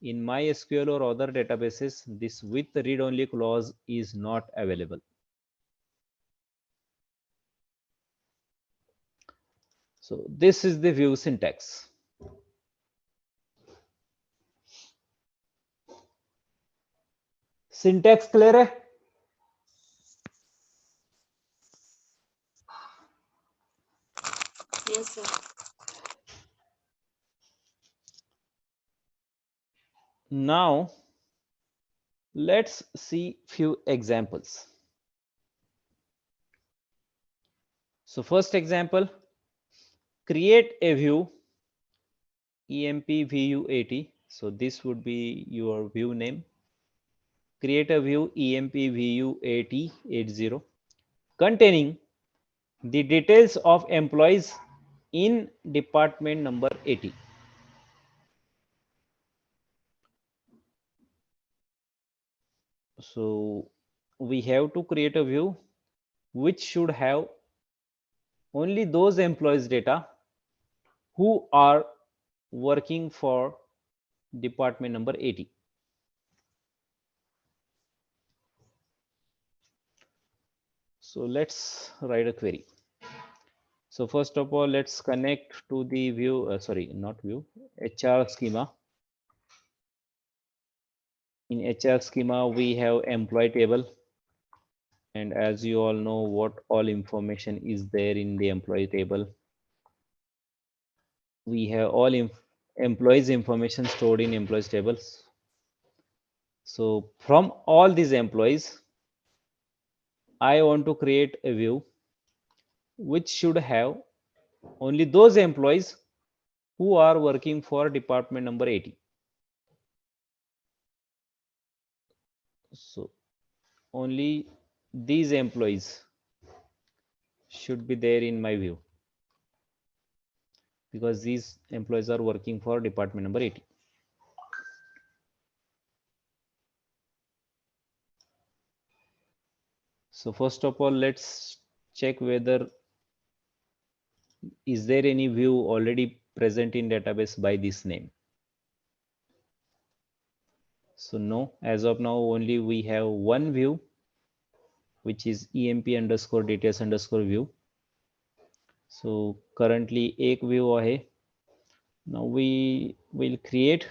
In MySQL or other databases, this with read only clause is not available. So this is the view syntax. Syntax clear है? Yes, sir. Now let's see few examples. So first example, create a view emp view80. So this would be your view name. Create a view emp view80 containing the details of employees in department number 80. So we have to create a view which should have only those employees data who are working for department number 80. So let's write a query. So first of all, let's connect to the view, not view, HR schema. In HR schema, we have employee table. And as you all know what all information is there in the employee table. We have all employees information stored in employees tables. So from all these employees, I want to create a view which should have only those employees who are working for department number 80. So only these employees should be there in my view because these employees are working for department number 80. So first of all, let's check whether is there any view already present in database by this name. So no, as of now only we have one view which is emp underscore details underscore view. So currently एक view आहे. Now we will create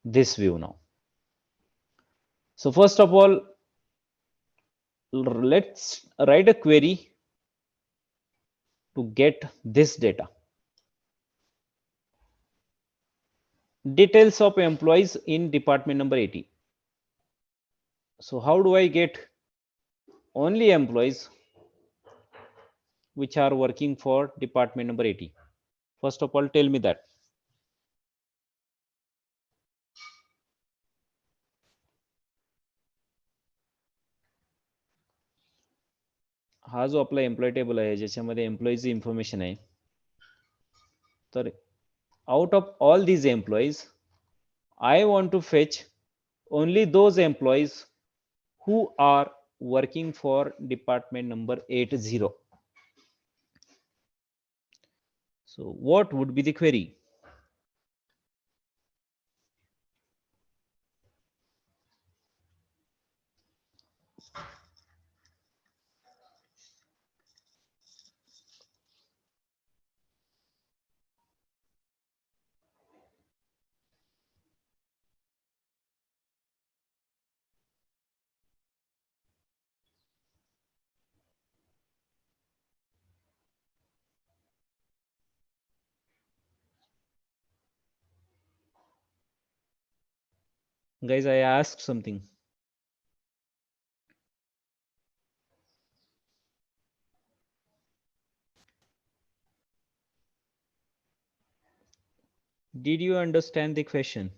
this view now. So first of all, let's write a query to get this data. Details of employees in department number 80. So how do I get only employees which are working for department number 80? First of all, tell me that. हा जो आपला employ table आहे ज्याच्यामध्ये एम्प्लॉईची information आहे, तर out of all these employees, I want to fetch only those employees who are working for department number 80. So what would be the query? Guys, I asked something. Did you understand the question?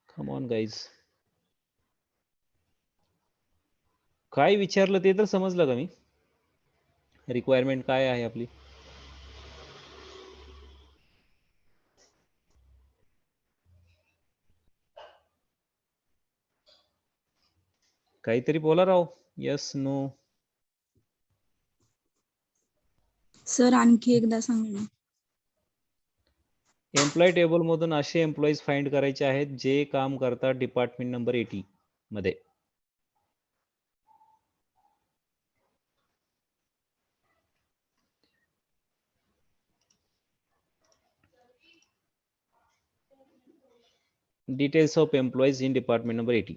Come on, guys. काय विचारलं ते तर समजलं का मी? Requirement काय आहे आपली? काहीतरी बोला राव. Yes, no. सर आणखी एकदा सांगा ना. एम्प्लॉय टेबल मधून असे एम्प्लॉईज फाइंड करायचे आहेत जे काम करतात डिपार्टमेंट नंबर 80 मध्ये. Details of employees in department number 80.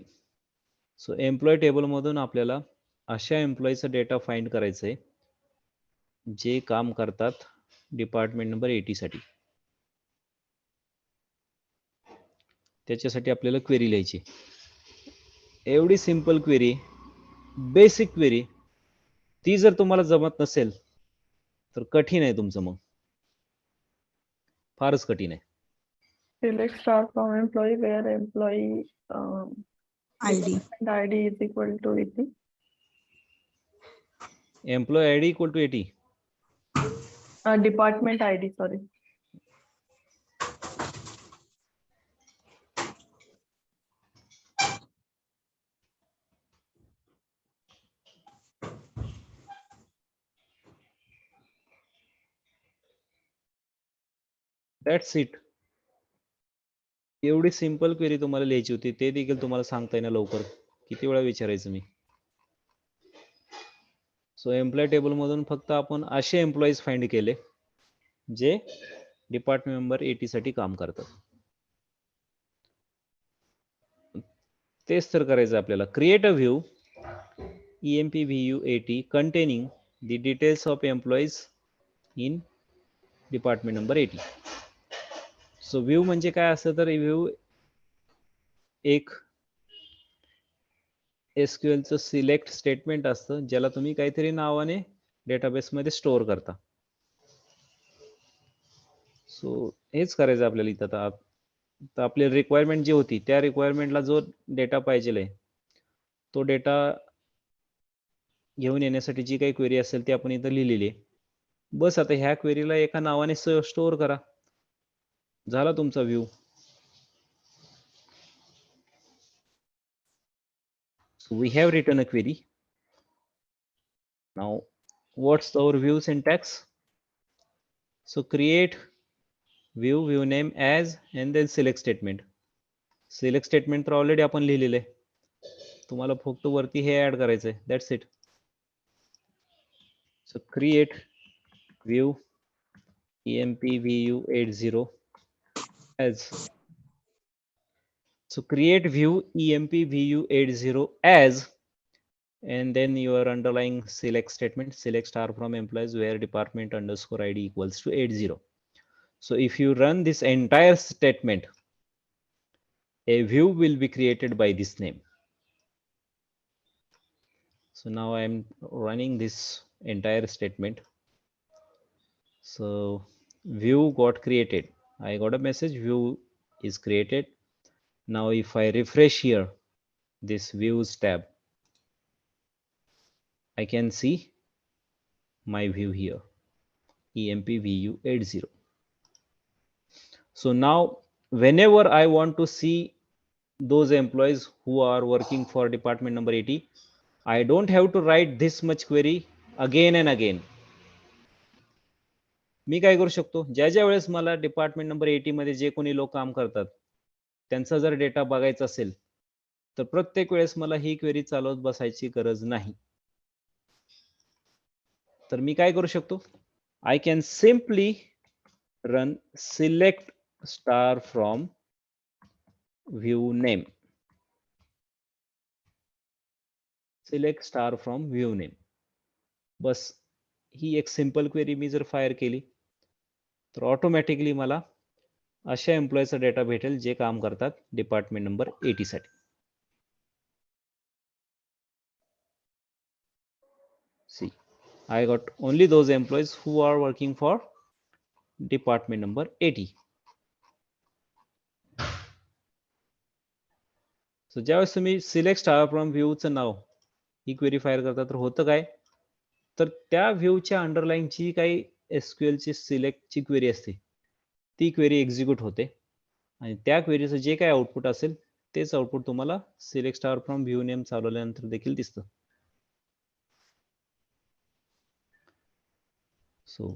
So employee table मधून आपल्याला अशा एम्प्लॉईचा डेटा फाइंड करायचा आहे जे काम करतात डिपार्टमेंट नंबर 80 साठी. त्याच्यासाठी आपल्याला क्वेरी लिहायची. एवढी सिंपल क्वेरी, बेसिक क्वेरी, ती जर तुम्हाला जमत नसेल तर कठीण आहे तुमचं, मग फारच कठीण आहे. Select star from employee where employee ID. department ID is equal to 80. Employee I D equal to 80. Department ID, sorry. That's it. एवढी सिंपल क्वेरी तुम्हाला लिहायची होती, ते देखील तुम्हाला सांगता येणार लवकर. किती वेळा विचारायचं मी. सो एम्प्लॉय टेबल मधून फक्त आपण असे एम्प्लॉईज फाइंड केले जे डिपार्टमेंट नंबर 80 साठी काम करतात. तेच तर करायचं आपल्याला. Create a view EMPVU80 containing the details of employees in department number 80. So view म्हणजे काय असतं तर व्ह्यू एक SQL चं सिलेक्ट स्टेटमेंट असतं ज्याला तुम्ही काहीतरी नावाने डेटाबेस मध्ये स्टोअर करता. सो हेच करायचं आपल्याला इथं. तर आपली रिक्वायरमेंट जी होती त्या रिक्वायरमेंटला जो डेटा पाहिजे तो डेटा घेऊन येण्यासाठी जी काही क्वेरी असेल ती आपण इथं लिहिलेली आहे. बस आता ह्या क्वेरीला एका नावाने स्टोअर करा. झाला तुमचा view. So we have written a query. Now what's our view syntax? So create view name as and then select statement. Select statement तर ऑलरेडी आपण लिहिलेलं आहे. तुम्हाला फक्त वरती हे ऍड करायचं आहे. That's it. So create view EMPVU80 as. So create view EMPVU80 as, and then your underlying select statement, select star from employees where department underscore ID equals to 80. So if you run this entire statement, a view will be created by this name. So now I am running this entire statement. So view got created. I got a message, view is created. Now if I refresh here, this views tab, I can see my view here, EMPVU80. So now whenever I want to see those employees who are working for department number 80, I don't have to write this much query again and again. मी काय करू शकतो, ज्या वेळेस मला department number 80 मध्ये जे कोणी लोक काम करतात त्यांचा जर डेटा बघायचा असेल तर प्रत्येक वेळेस मला ही क्वेरी चालवत बसायची गरज नाही. तर मी काय करू शकतो, I can simply run select star from view name. Select star from view name. बस ही एक सिंपल क्वेरी मी जर फायर केली तर ऑटोमॅटिकली मला अशा एम्प्लॉईचा डेटा भेटेल जे काम करतात डिपार्टमेंट नंबर 80 साठी. See, I got only those employees who are working for department number 80. So ज्यावेळेस तुम्ही सिलेक्ट स्टार फ्रॉम व्ह्यूचं नाव ही क्वेरी फायर करता तर होतं काय, तर त्या व्ह्यूच्या अंडरलाईनची काही SQL ची सिलेक्टची क्वेरी असते ती क्वेरी एक्झिक्यूट होते आणि त्या क्वेरीचं जे काही आउटपुट असेल तेच आउटपुट तुम्हाला select star from view name चालवल्यानंतर देखील दिसतं. सो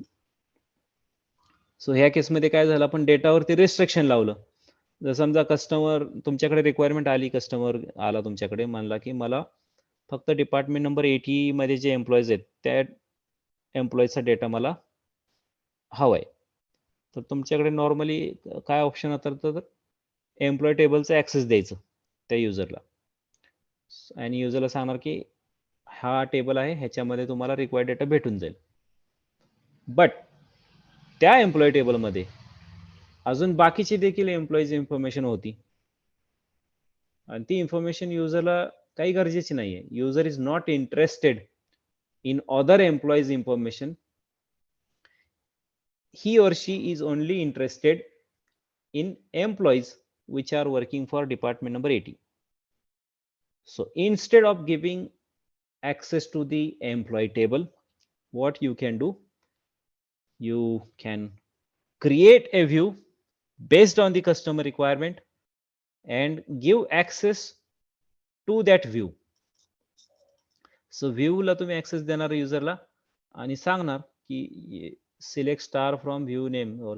ह्या केसमध्ये काय झालं, आपण डेटावरती रिस्ट्रिक्शन लावलं. जर समजा कस्टमर तुमच्याकडे रिक्वायरमेंट आली, कस्टमर आला तुमच्याकडे म्हणला की मला फक्त डिपार्टमेंट नंबर 80 मध्ये जे एम्प्लॉईज आहेत त्या एम्प्लॉईजचा डेटा मला हवाय. तर तुमच्याकडे नॉर्मली काय ऑप्शन असतं, तर एम्प्लॉय टेबलचं ॲक्सेस द्यायचं त्या युजरला आणि युजरला सांगणार की हा टेबल आहे, ह्याच्यामध्ये तुम्हाला रिक्वायर्ड डेटा भेटून जाईल. बट त्या एम्प्लॉय टेबलमध्ये अजून बाकीची देखील एम्प्लॉईज इन्फॉर्मेशन होती आणि ती इन्फॉर्मेशन युजरला काही गरजेची नाहीये. User is not interested in other employees information. He or she is only interested in employees which are working for department number 80. So instead of giving access to the employee table, what you can do, you can create a view based on the customer requirement and give access to that view. So view ला तुम्ही access देणार युजरला आणि सांगणार की select star from view name और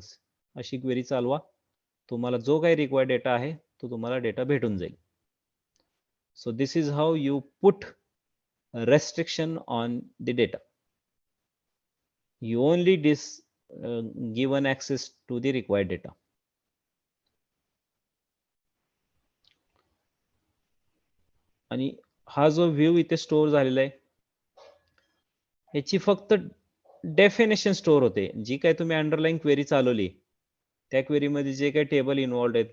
अशी query चालवा, तुम्हाला जो काही रिक्वायर्ड डेटा आहे तो तुम्हाला डेटा भेटून जाईल. सो this is how you put restriction on the data. You only given access to the required data. आणि हा जो व्ह्यू इथे स्टोअर झालेला आहे याची फक्त डेफिनेशन स्टोअर होते. जी काही तुम्ही अंडरलाईन क्वेरी चालवली त्या क्वेरीमध्ये जे काही टेबल इन्व्हॉल्ड आहेत,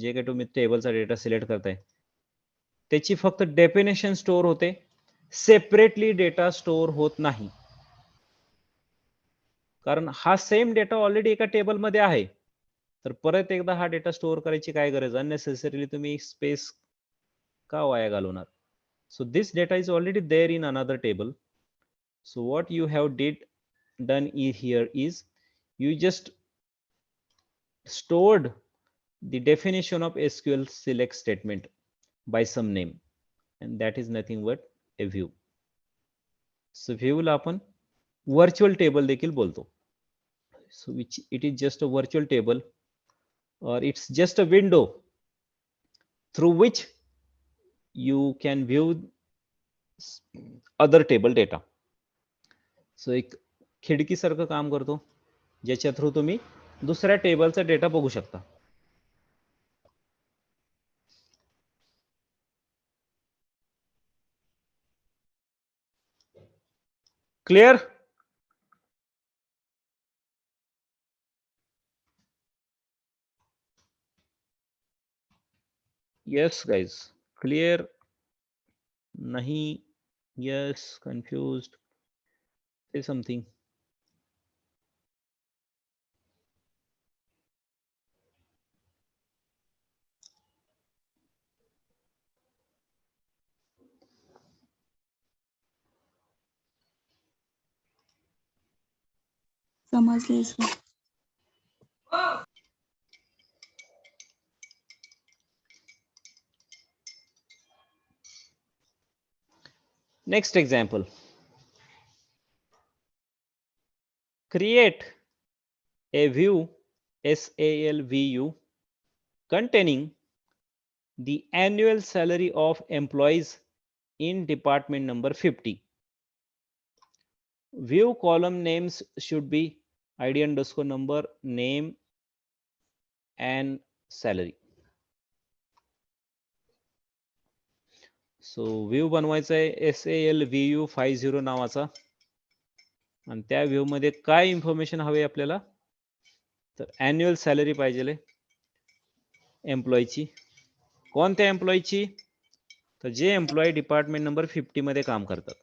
जे काही तुम्ही टेबलचा डेटा सिलेक्ट करताय त्याची फक्त डेफिनेशन स्टोअर होते, सेपरेटली डेटा स्टोअर होत नाही. कारण हा सेम डेटा ऑलरेडी एका टेबलमध्ये आहे, तर परत एकदा हा डेटा स्टोअर करायची काय गरज, अननेसेसरीली तुम्ही स्पेस का वाया घालवणार. So this data is already there in another table. So what you have done here is you just stored the definition of SQL select statement by some name, and that is nothing but a view. So view ला आपण virtual table देखील बोलतो. So which it is just a virtual table or it's just a window through which you can view other table data. सो एक खिडकीसारखं काम करतो ज्याच्या through तुम्ही दुसऱ्या टेबलचा data बघू शकता. क्लिअर? Yes guys, clear? नाही? यस? कन्फ्युज्ड? say something. समजले sir. Next example. Create a view SALVU containing the annual salary of employees in department number 50. View column names should be ID underscore number, name and salary. So view बनवायचा आहे SALVU50 नावाचा, आणि त्या view मध्ये काय information हवी आपल्याला, तर अॅन्युअल सॅलरी पाहिजे एम्प्लॉयची. कोणत्या एम्प्लॉयची, तर जे एम्प्लॉय डिपार्टमेंट नंबर 50 मध्ये काम करतात.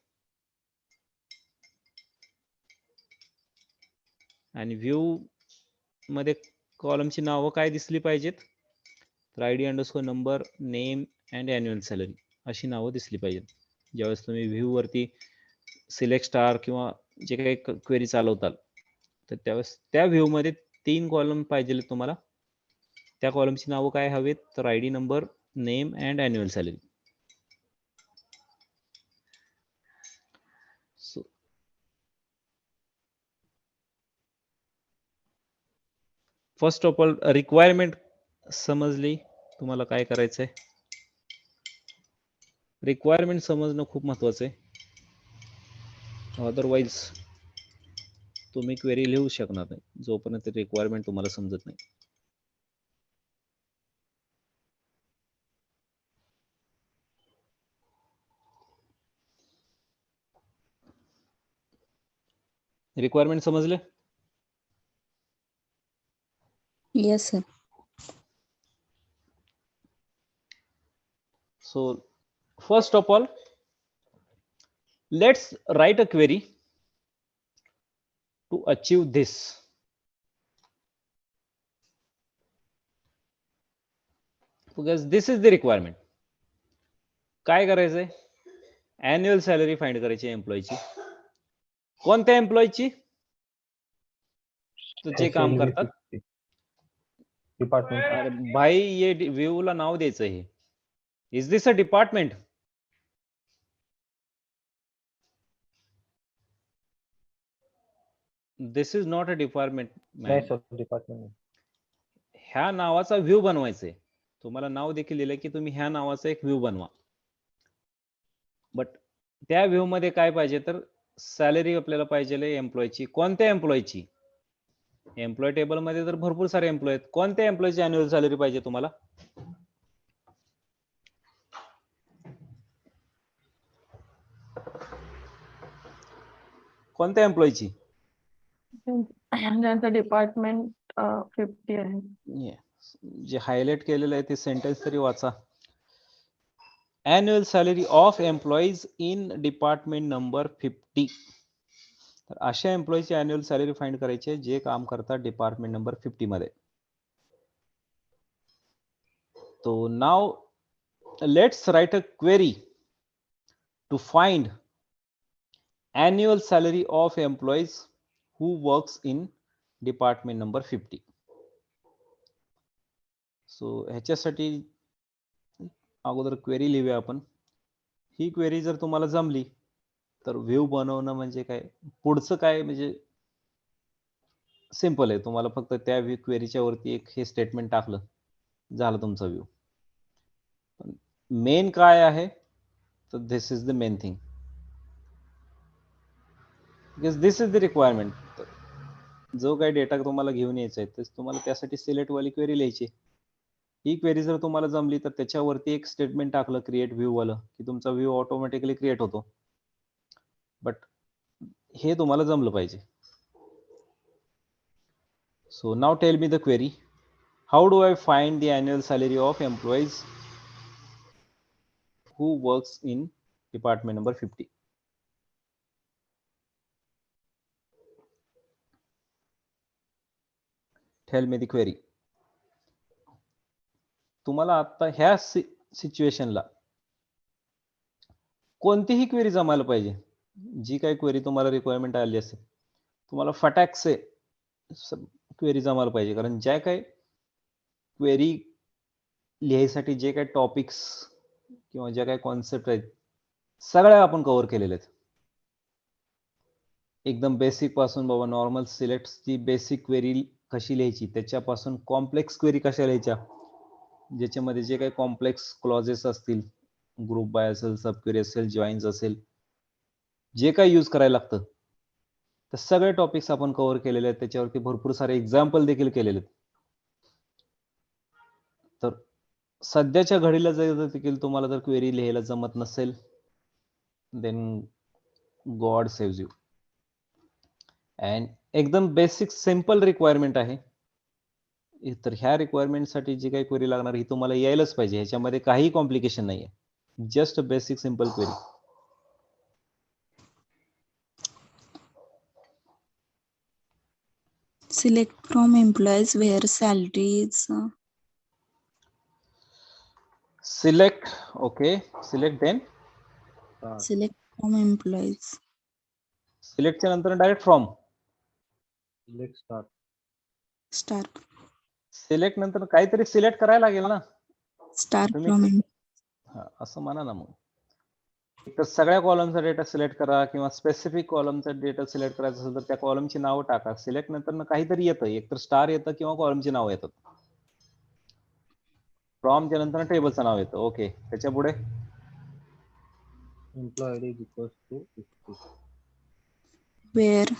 आणि व्ह्यू मध्ये कॉलमची नावं काय दिसली पाहिजेत, तर ID_number, name and annual salary अशी नावं दिसली पाहिजेत. ज्यावेळेस तुम्ही व्ह्यू वरती सिलेक्ट स्टार किंवा जे काही क्वेरी चालवताल, तर त्यावेळेस त्या व्ह्यू मध्ये 3 कॉलम पाहिजे तुम्हाला. त्या कॉलमची नावं काय हवेत, तर ID_number, name and annual salary. So first of all requirement समजली तुम्हाला काय करायचंय. रिक्वायरमेंट समजणं खूप महत्वाचं आहे, अदरवाईज तुम्ही क्वेरी लिहू शकणार नाही जोपर्यंत रिक्वायरमेंट तुम्हाला समजत नाही. रिक्वायरमेंट समजले. Yes, sir. So first of all, let's write a query to achieve this. Because this is the requirement. काय करायचंय, अॅन्युअल सॅलरी फाइंड करायची एम्प्लॉयची. कोणत्या एम्प्लॉयची, तर जे काम करतात. डिपार्टमेंट. अरे भाई, ये व्ह्यू ला नाव द्यायचं. हे is this a department. This is not a department. नाही सर, डिपार्टमेंट. ह्या नावाचा व्ह्यू बनवायचंय. तुम्हाला नाव देखील लिहिलंय की तुम्ही ह्या नावाचा एक व्ह्यू बनवा. बट त्या व्ह्यू मध्ये काय पाहिजे, तर सॅलरी आपल्याला पाहिजे एम्प्लॉयची. कोणत्या एम्प्लॉयची, एम्प्लॉय टेबल मध्ये तर भरपूर सारे एम्प्लॉय आहेत. कोणत्या एम्प्लॉयची अॅन्युअल सॅलरी पाहिजे तुम्हाला, कोणत्या एम्प्लॉयची. ज्यांचं डिपार्टमेंट 50 आहे. जे हायलाइट केलेलं आहे ते सेंटेन्स तरी वाचा. annual salary of employees in department number 50. तर अशा एम्प्लॉयची अॅन्युअल सॅलरी फाइंड करायची आहे जे काम करतात डिपार्टमेंट नंबर 50 मध्ये. तो नाव let's write a query to find annual salary of employees who works in department number 50. सो ह्याच्यासाठी अगोदर क्वेरी लिहूया आपण. ही क्वेरी जर तुम्हाला जमली तर व्ह्यू बनवणं म्हणजे काय, पुढचं काय म्हणजे सिंपल आहे. तुम्हाला फक्त त्या क्वेरीच्या वरती एक हे स्टेटमेंट टाकलं, झालं तुमचा व्ह्यू. मेन काय आहे, तर this is the main thing, because this is the requirement. जो काही डेटा तुम्हाला घेऊन यायचा आहे तुम्हाला त्यासाठी सिलेक्ट वाली क्वेरी लिहायची. ही क्वेरी जर तुम्हाला जमली तर त्याच्यावरती एक स्टेटमेंट टाकलं क्रिएट व्ह्यू वालं, की तुमचा व्ह्यू ऑटोमॅटिकली क्रिएट होतो. बट हे तुम्हाला जमलं पाहिजे. So now tell me the query. How do I find the annual salary of employees who works in department number 50? Tell me the query. तुम्हाला आता ह्या सिच्युएशनला कोणतीही क्वेरी जमायला पाहिजे. जी काही क्वेरी तुम्हाला रिक्वायरमेंट आली असेल, तुम्हाला फटाक से क्वेरी जमायला पाहिजे. कारण ज्या काही क्वेरी लिहायसाठी जे काही टॉपिक्स किंवा ज्या काही कॉन्सेप्ट आहेत सगळ्या आपण कव्हर केलेल्या आहेत. एकदम बेसिक पासून बाबा नॉर्मल सिलेक्टची बेसिक क्वेरी कशी लिहायची, त्याच्यापासून कॉम्प्लेक्स क्वेरी कशा लिहायच्या, ज्याच्यामध्ये जे काही कॉम्प्लेक्स क्लॉजेस असतील, ग्रुप बाय असेल, सब क्वेरी असेल, जॉईन्स असेल, जे काही यूज करायला लागतं, तर सगळे टॉपिक्स आपण कव्हर केलेले आहेत. त्याच्यावरती भरपूर सारे एक्झाम्पल देखील केलेले आहेत. तर सध्याच्या घडीला जर देखील तुम्हाला जर क्वेरी लिहायला जमत नसेल, then god saves you. And एकदम बेसिक सिंपल रिक्वायरमेंट आहे. तर ह्या रिक्वायरमेंटसाठी जी काही क्वेरी लागणार ही तुम्हाला यायलाच पाहिजे. ह्याच्यामध्ये काही कॉम्प्लिकेशन नाही आहे. Just basic simple query. Select from employees where salary is select, okay, select then select from employees. सिलेक्टच्या नंतर डायरेक्ट फ्रॉम. Start सिलेक्ट नंतर काहीतरी सिलेक्ट करायला लागेल ना. start तुम्ही from हा, असं म्हणा ना मग. तर सगळ्या कॉलमचा डेटा सिलेक्ट करा किंवा स्पेसिफिक कॉलमचा डेटा सिलेक्ट करायचा असेल तर त्या कॉलमची नावं टाका. सिलेक्ट नंतर काहीतरी येतं, एकतर स्टार येतं किंवा कॉलमची नावं येतात. फ्रॉमच्या नंतर टेबलचं नाव येतं. ओके, त्याच्या पुढे employee ID is equals to 50. where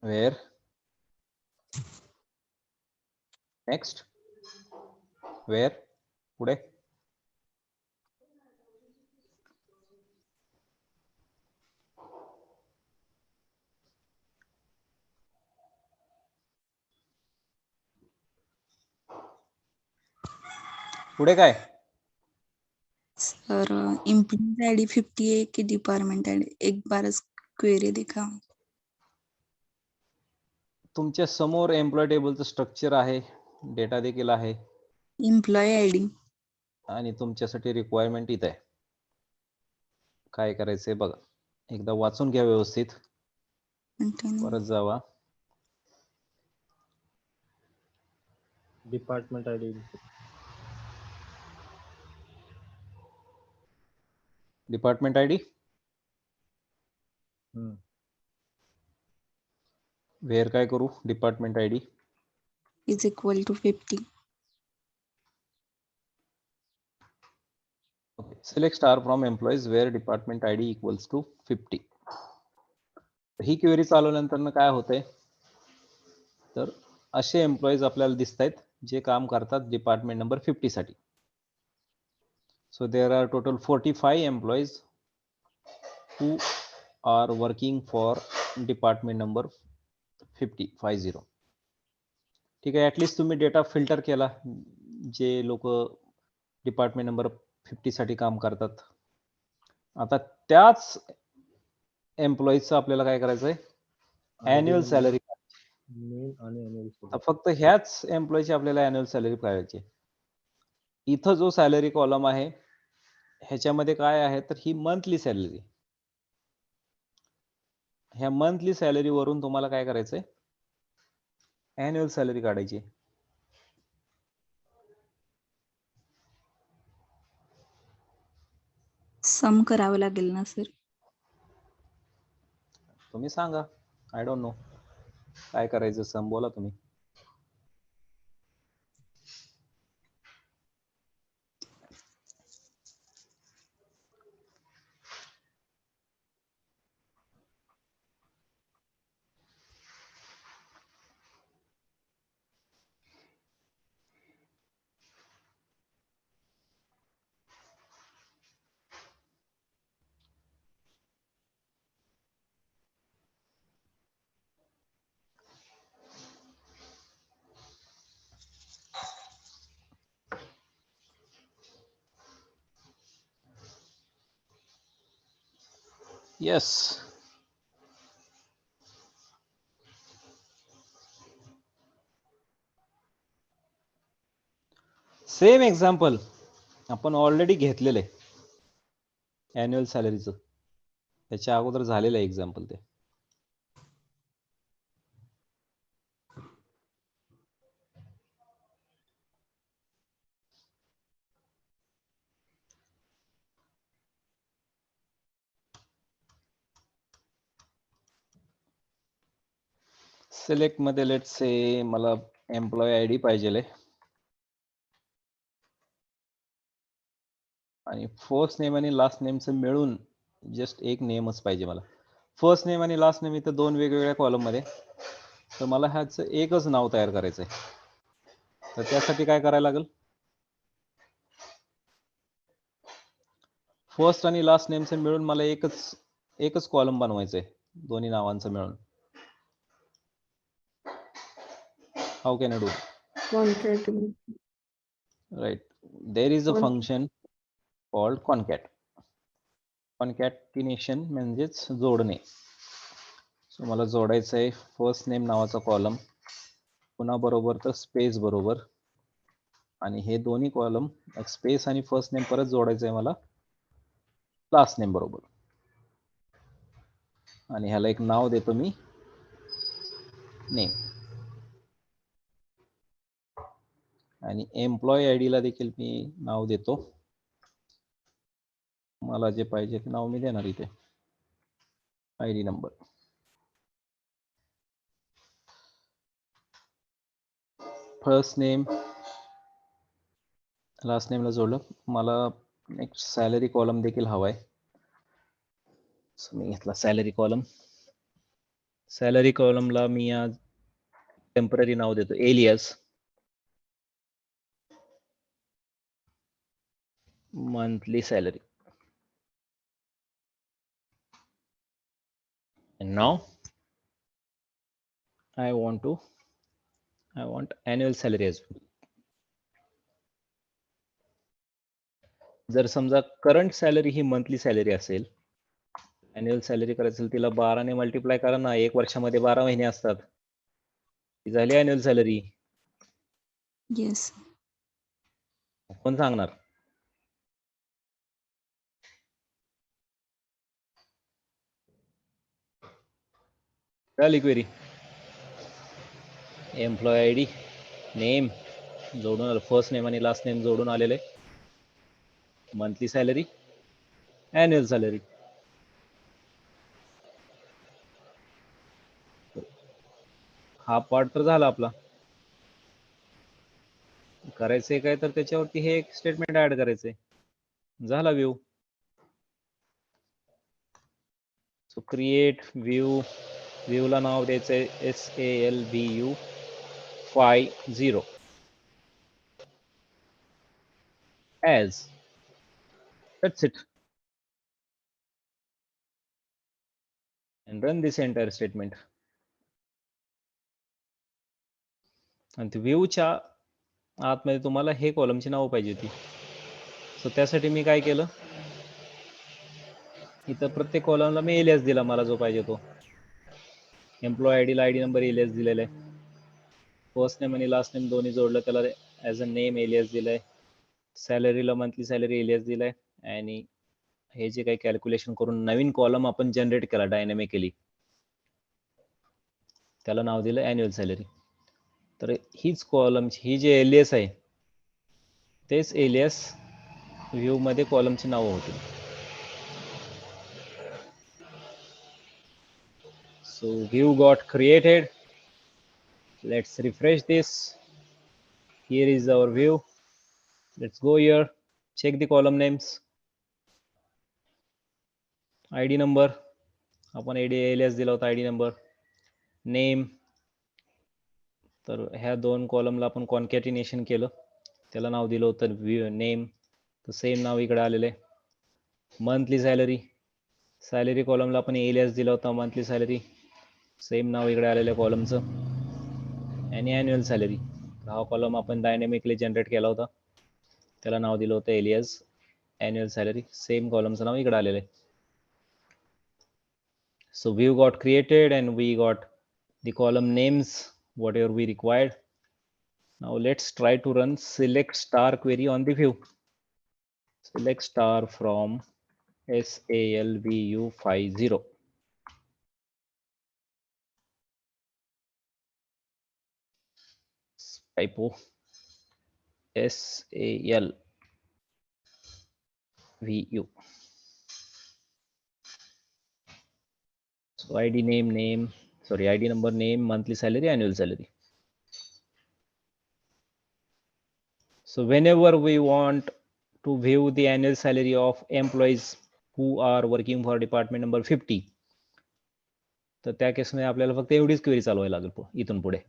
where, next, where, पुढे पुढे काय. sir employee ID 50 है कि डिपार्टमेंट ID एक बार क्वेरी दिखा. तुमच्या समोर एम्प्लॉय टेबलचं स्ट्रक्चर आहे, डेटा देखील आहे एम्प्लॉई ID आणि तुमच्यासाठी रिक्वायरमेंट इथं आहे. काय करायचंय बघा, एकदा वाचून घ्या व्यवस्थित, परत जावा. Department ID is department ID where काय करू, department ID is equal to 50. Select star from employees where department ID equals to 50. ही क्वेरी चालवल्यानंतर काय होतंय, तर असे एम्प्लॉईज आपल्याला दिसत आहेत जे काम करतात डिपार्टमेंट नंबर 50 साठी. So there are total 45 employees who are working for department number 50. ठीक आहे, ऍटलिस्ट तुम्ही डेटा फिल्टर केला जे लोक डिपार्टमेंट नंबर 50 साठी काम करतात. आता त्याच एम्प्लॉईजचं आपल्याला काय करायचंय, अॅन्युअल सॅलरी. main आणि annual फक्त ह्याच एम्प्लॉईची आपल्याला अॅन्युअल सॅलरी पाहिजे. इथं जो सॅलरी कॉलम आहे ह्याच्यामध्ये काय आहे, तर ही मंथली सॅलरी. ह्या मंथली सॅलरी वरून तुम्हाला काय करायचंय, अॅन्युअल सॅलरी काढायची. सम करावं लागेल ना सर. तुम्ही सांगा, आय डोंट नो काय करायचं, सम बोला तुम्ही. येस, सेम एक्झाम्पल आपण ऑलरेडी घेतलेलं आहे अॅन्युअल सॅलरीचं. त्याच्या अगोदर झालेलं आहे एक्झाम्पल ते. सिलेक्ट मध्ये लेट्स से मला एम्प्लॉय आयडी पाहिजे आणि फर्स्ट नेम आणि लास्ट नेमचं मिळून जस्ट एक नेमच पाहिजे मला. फर्स्ट नेम आणि लास्ट नेम इथं दोन वेगवेगळ्या कॉलम मध्ये, तर मला ह्याचं एकच नाव तयार करायचंय. तर त्यासाठी काय करायला लागेल, फर्स्ट आणि लास्ट नेमचं मिळून मला एकच कॉलम बनवायचंय दोन्ही नावांचं मिळून. How can I do? Concatenation. Right. There is a Con- function called concat. Concatenation म्हणजेच जोडणे. सो मला जोडायचं आहे फर्स्ट नेम नावाचा कॉलम पुन्हा बरोबर तर स्पेस बरोबर आणि हे दोन्ही कॉलम स्पेस आणि फर्स्ट नेम परत जोडायचं आहे मला लास्ट नेम बरोबर. आणि ह्याला एक नाव देतो मी नेम आणि एम्प्लॉय आय डी ला देखील मी नाव देतो. मला जे पाहिजे ते नाव मी देणार इथे आय डी नंबर. फर्स्ट नेम लास्ट नेमला जोडलं. मला एक सॅलरी कॉलम देखील हवाय. सो मी घेतला सॅलरी कॉलम. सॅलरी कॉलमला मी आज टेम्पररी नाव देतो alias. Monthly salary. And now I want annual salary as well. जर समजा करंट सॅलरी ही मंथली सॅलरी असेल, अॅन्युअल सॅलरी करायची असेल तिला 12 ने मल्टिप्लाय करा ना. 1 वर्षामध्ये 12 महिने असतात. ती झाली अॅन्युअल सॅलरी. येस. कोण सांगणार? झाली query. Employee I D name जोडून आलं. फर्स्ट नेम आणि लास्ट नेम जोडून आलेले. Monthly salary annual salary. हा पार्ट तर झाला आपला. करायचंय काय तर त्याच्यावरती हे एक स्टेटमेंट ऍड करायचंय. झाला व्ह्यू. सो क्रिएट व्ह्यूला नाव द्यायचंय SALVU 50 as. That's it. And run this entire statement. आणि व्ह्यूच्या आतमध्ये तुम्हाला हे कॉलमची नाव पाहिजे होती. सो त्यासाठी मी काय केलं, इथं प्रत्येक कॉलमला मी एलियास दिला मला जो पाहिजे तो. एम्प्लॉय आय डी ला आयडी नंबर एलियास दिलेला आहे. फर्स्ट नेम आणि लास्ट नेम दोन्ही जोडलं त्याला ॲज अ नेम एलियास दिलाय. सॅलरीला मंथली सॅलरी एलियास दिलाय. आणि हे जे काही कॅल्क्युलेशन करून नवीन कॉलम आपण जनरेट केला डायनॅमिकली त्याला नाव दिलं अॅन्युअल सॅलरी. तर हीच कॉलमची ही जे एलियास आहे तेच एलियास व्ह्यू मध्ये कॉलमची नावं होतील. So view got created. Let's refresh this. Here is our view. Let's go here. Check the column names. ID number. आपण एलियास दिला होता ID नंबर. नेम. तर ह्या दोन कॉलमला आपण कॉन्कॅटिनेशन केलं. त्याला नाव दिलं होतं नेम. तर सेम नाव इकडे आलेलं आहे. Monthly salary. सॅलरी कॉलमला आपण एलियास दिला होता मंथली सॅलरी. सेम नाव इकडे आलेलं आहे कॉलमचं. आणि अॅन्युअल सॅलरी हा कॉलम आपण डायनॅमिकली जनरेट केला होता. त्याला नाव दिलं होतं एलियास अॅन्युअल सॅलरी. सेम कॉलमचं नाव इकडे आलेलं आहे. So view got created and we got the column names whatever we required. Now let's try to run select star query on the view. Select star from SALVU 50. Typo SALVU. So ID ID number, name, monthly salary, annual salary. So whenever we want to view the annual salary of employees who are working for department number 50, तर त्या केसमध्ये आपल्याला फक्त एवढीच query चालवायला लागेल इथून पुढे.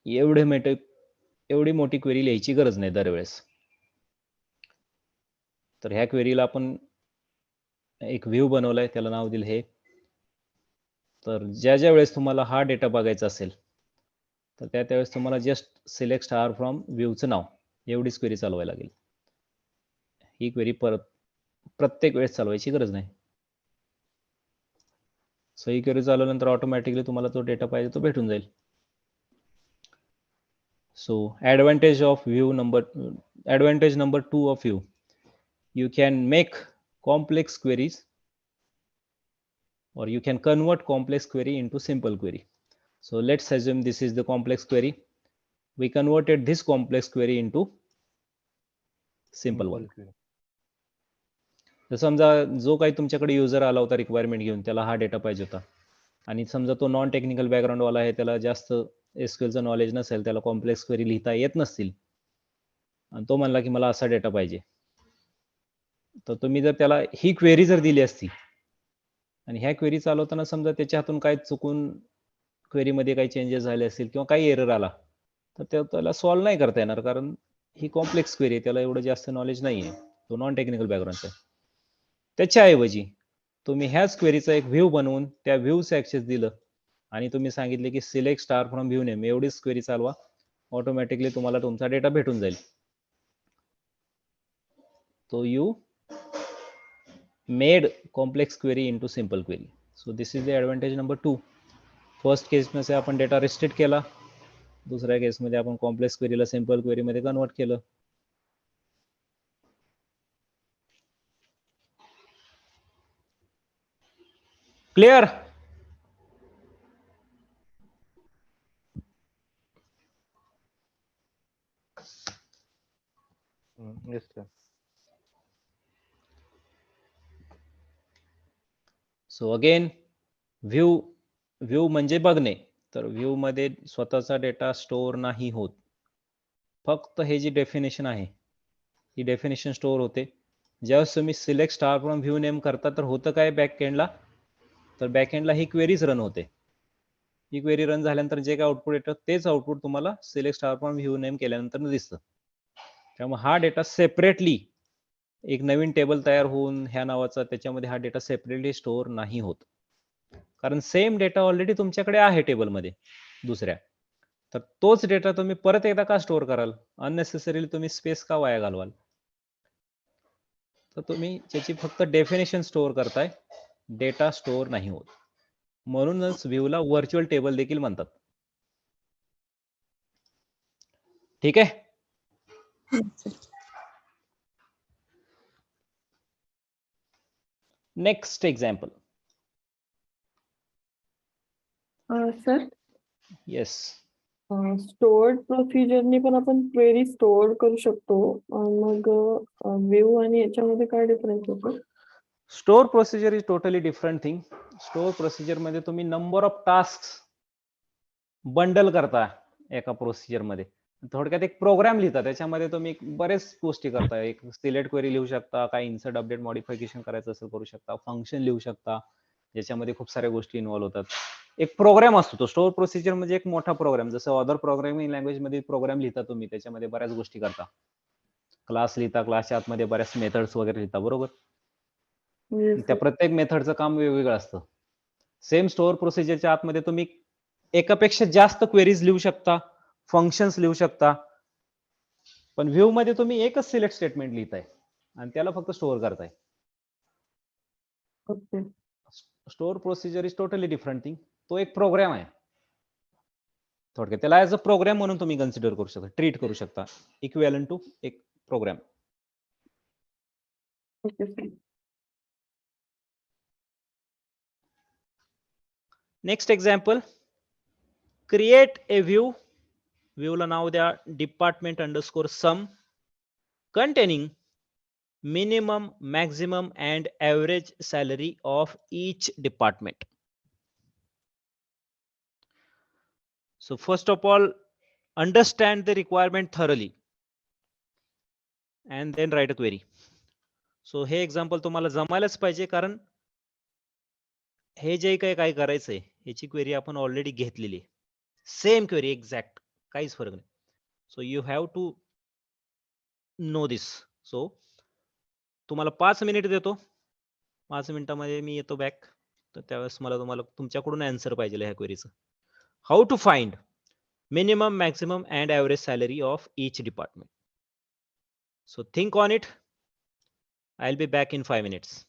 एवढी मोठी क्वेरी लिहायची गरज नाही दरवेळेस. तर ह्या क्वेरीला आपण एक व्ह्यू बनवलाय, त्याला नाव दिलं हे. तर ज्या वेळेस तुम्हाला हा डेटा बघायचा असेल तर त्यावेळेस तुम्हाला जस्ट सिलेक्ट स्टार फ्रॉम व्ह्यूचं नाव एवढीच क्वेरी चालवायला लागेल. ही क्वेरी प्रत्येक वेळेस चालवायची गरज नाही. सो ही क्वेरी चालवल्यानंतर ऑटोमॅटिकली तुम्हाला जो डेटा पाहिजे तो भेटून जाईल. So advantage number 2 of view, you can make complex queries or you can convert complex query into simple query. So let's assume this is the complex query. We converted this complex query into simple one. तर समजा जो काही तुमच्याकडे user आला होता requirement घेऊन, त्याला हा डेटा पाहिजे होता आणि समजा तो नॉन टेक्निकल बॅकग्राऊंड वाला आहे, त्याला जास्त एसक्यूएलचं नॉलेज नसेल, त्याला कॉम्प्लेक्स क्वेरी लिहिता येत नसतील आणि तो म्हणला की मला असा डेटा पाहिजे, तर तुम्ही जर त्याला ही क्वेरी जर दिली असती आणि ह्या क्वेरी चालवताना समजा त्याच्या हातून काय चुकून क्वेरीमध्ये काही चेंजेस झाले असतील किंवा काही एरर आला तर त्याला सॉल्व्ह नाही करता येणार, कारण ही कॉम्प्लेक्स क्वेरी आहे, त्याला एवढं जास्त नॉलेज नाही आहे, तो नॉन टेक्निकल बॅकग्राऊंडचा आहे. त्याच्याऐवजी तुम्ही ह्याच क्वेरीचा एक व्ह्यू बनवून त्या व्ह्यूचं ऍक्सेस दिलं आणि तुम्ही सांगितले की select star from view name, एवढीच क्वेरी चालवा, ऑटोमॅटिकली तुम्हाला तुमचा डेटा भेटून जाईल. So you made complex query into simple query. So this is the advantage number 2. First case मध्ये आपण डेटा रिस्ट्रिक्ट केला, दुसऱ्या केस मध्ये आपण कॉम्प्लेक्स क्वेरीला सिंपल क्वेरी मध्ये कन्वर्ट केलं. Clear? Yes, sir. So again view म्हणजे बघणे, तर व्ह्यू मध्ये स्वतःचा डेटा स्टोअर नाही होत, फक्त हे जी डेफिनेशन आहे ही डेफिनेशन स्टोअर होते. ज्यावेळेस तुम्ही select star from view name करता तर होतं काय बॅकएंडला, तर बॅकएंडला ही क्वेरीज रन होते. ही क्वेरी रन झाल्यानंतर जे काय आउटपुट येतं तेच आउटपुट तुम्हाला select star from view name केल्यानंतर दिसतं. त्यामुळे हा डेटा सेपरेटली एक नवीन टेबल तयार होऊन ह्या नावाचा, त्याच्यामध्ये हा डेटा सेपरेटली स्टोअर नाही होत, कारण सेम डेटा ऑलरेडी तुमच्याकडे आहे टेबलमध्ये दुसऱ्या. तर तोच डेटा तुम्ही परत एकदा का स्टोअर कराल, अननेसेसरीली तुम्ही स्पेस का वाया घालवाल. तर तुम्ही त्याची फक्त डेफिनेशन स्टोअर करताय, डेटा स्टोअर नाही होत. म्हणूनच व्ह्यूला व्हर्च्युअल टेबल देखील म्हणतात. ठीक आहे. Next example. Sir yes. Stored प्रोसिजरनी पण आपण क्वेरी स्टोअर करू शकतो. मग व्ह्यू आणि याच्यामध्ये काय डिफरन्स होतो? Store procedure is totally different thing. Store procedure मध्ये तुम्ही नंबर ऑफ टास्क बंडल करता एका प्रोसिजर मध्ये. थोडक्यात एक प्रोग्राम लिहिता, त्याच्यामध्ये तुम्ही बरेच गोष्टी करता. एक सिलेक्ट क्वेरी लिहू शकता, काही इन्सर्ट अपडेट मॉडिफिकेशन करायचं असेल करू शकता, फंक्शन लिहू शकता, ज्याच्यामध्ये खूप साऱ्या गोष्टी इन्व्हॉल्व होतात. एक प्रोग्राम असतो तो. स्टोअर प्रोसिजर म्हणजे एक मोठा प्रोग्राम, जसं अदर प्रोग्रामिंग लँग्वेज मध्ये प्रोग्राम लिहिता तुम्ही, त्याच्यामध्ये बऱ्याच गोष्टी करता. क्लास लिहिता, क्लासच्या आतमध्ये बऱ्याच मेथड्स वगैरे लिहिता, बरोबर. त्या प्रत्येक मेथडचं काम वेगवेगळं असतं. सेम स्टोअर प्रोसिजरच्या आतमध्ये तुम्ही एकापेक्षा जास्त क्वेरीज लिहू शकता, फंक्शन्स लिहू शकता, पण व्ह्यू मध्ये तुम्ही एकच सिलेक्ट स्टेटमेंट लिहिताय आणि त्याला फक्त स्टोअर करताय. Okay. Store procedure is totally different thing. तो एक प्रोग्राम आहे थोडक्यात. त्याला ऍज अ प्रोग्राम म्हणून तुम्ही कन्सिडर करू शकता, ट्रीट करू शकता, इक्विव्हॅलंट टू एक program. Okay sir. Next example. Create a view. व्ह्यूला नाव द्या department underscore sum containing minimum, maximum and average salary of each department. So first of all, understand the requirement thoroughly and then write a query. So हे example तुम्हाला जमायलाच पाहिजे, कारण हे जे काय करायचंय याची क्वेरी आपण ऑलरेडी घेतलेली, सेम क्वेरी एक्झॅक्ट, काहीच फरक नाही. So you have to know this. So तुम्हाला 5 मिनिट देतो. 5 मिनिटामध्ये मी येतो बॅक. तर त्यावेळेस तुम्हाला तुमच्याकडून आन्सर पाहिजे ह्या क्वेरीचं. How to find minimum, maximum and average salary of each department. So think on it. I will be back in 5 minutes.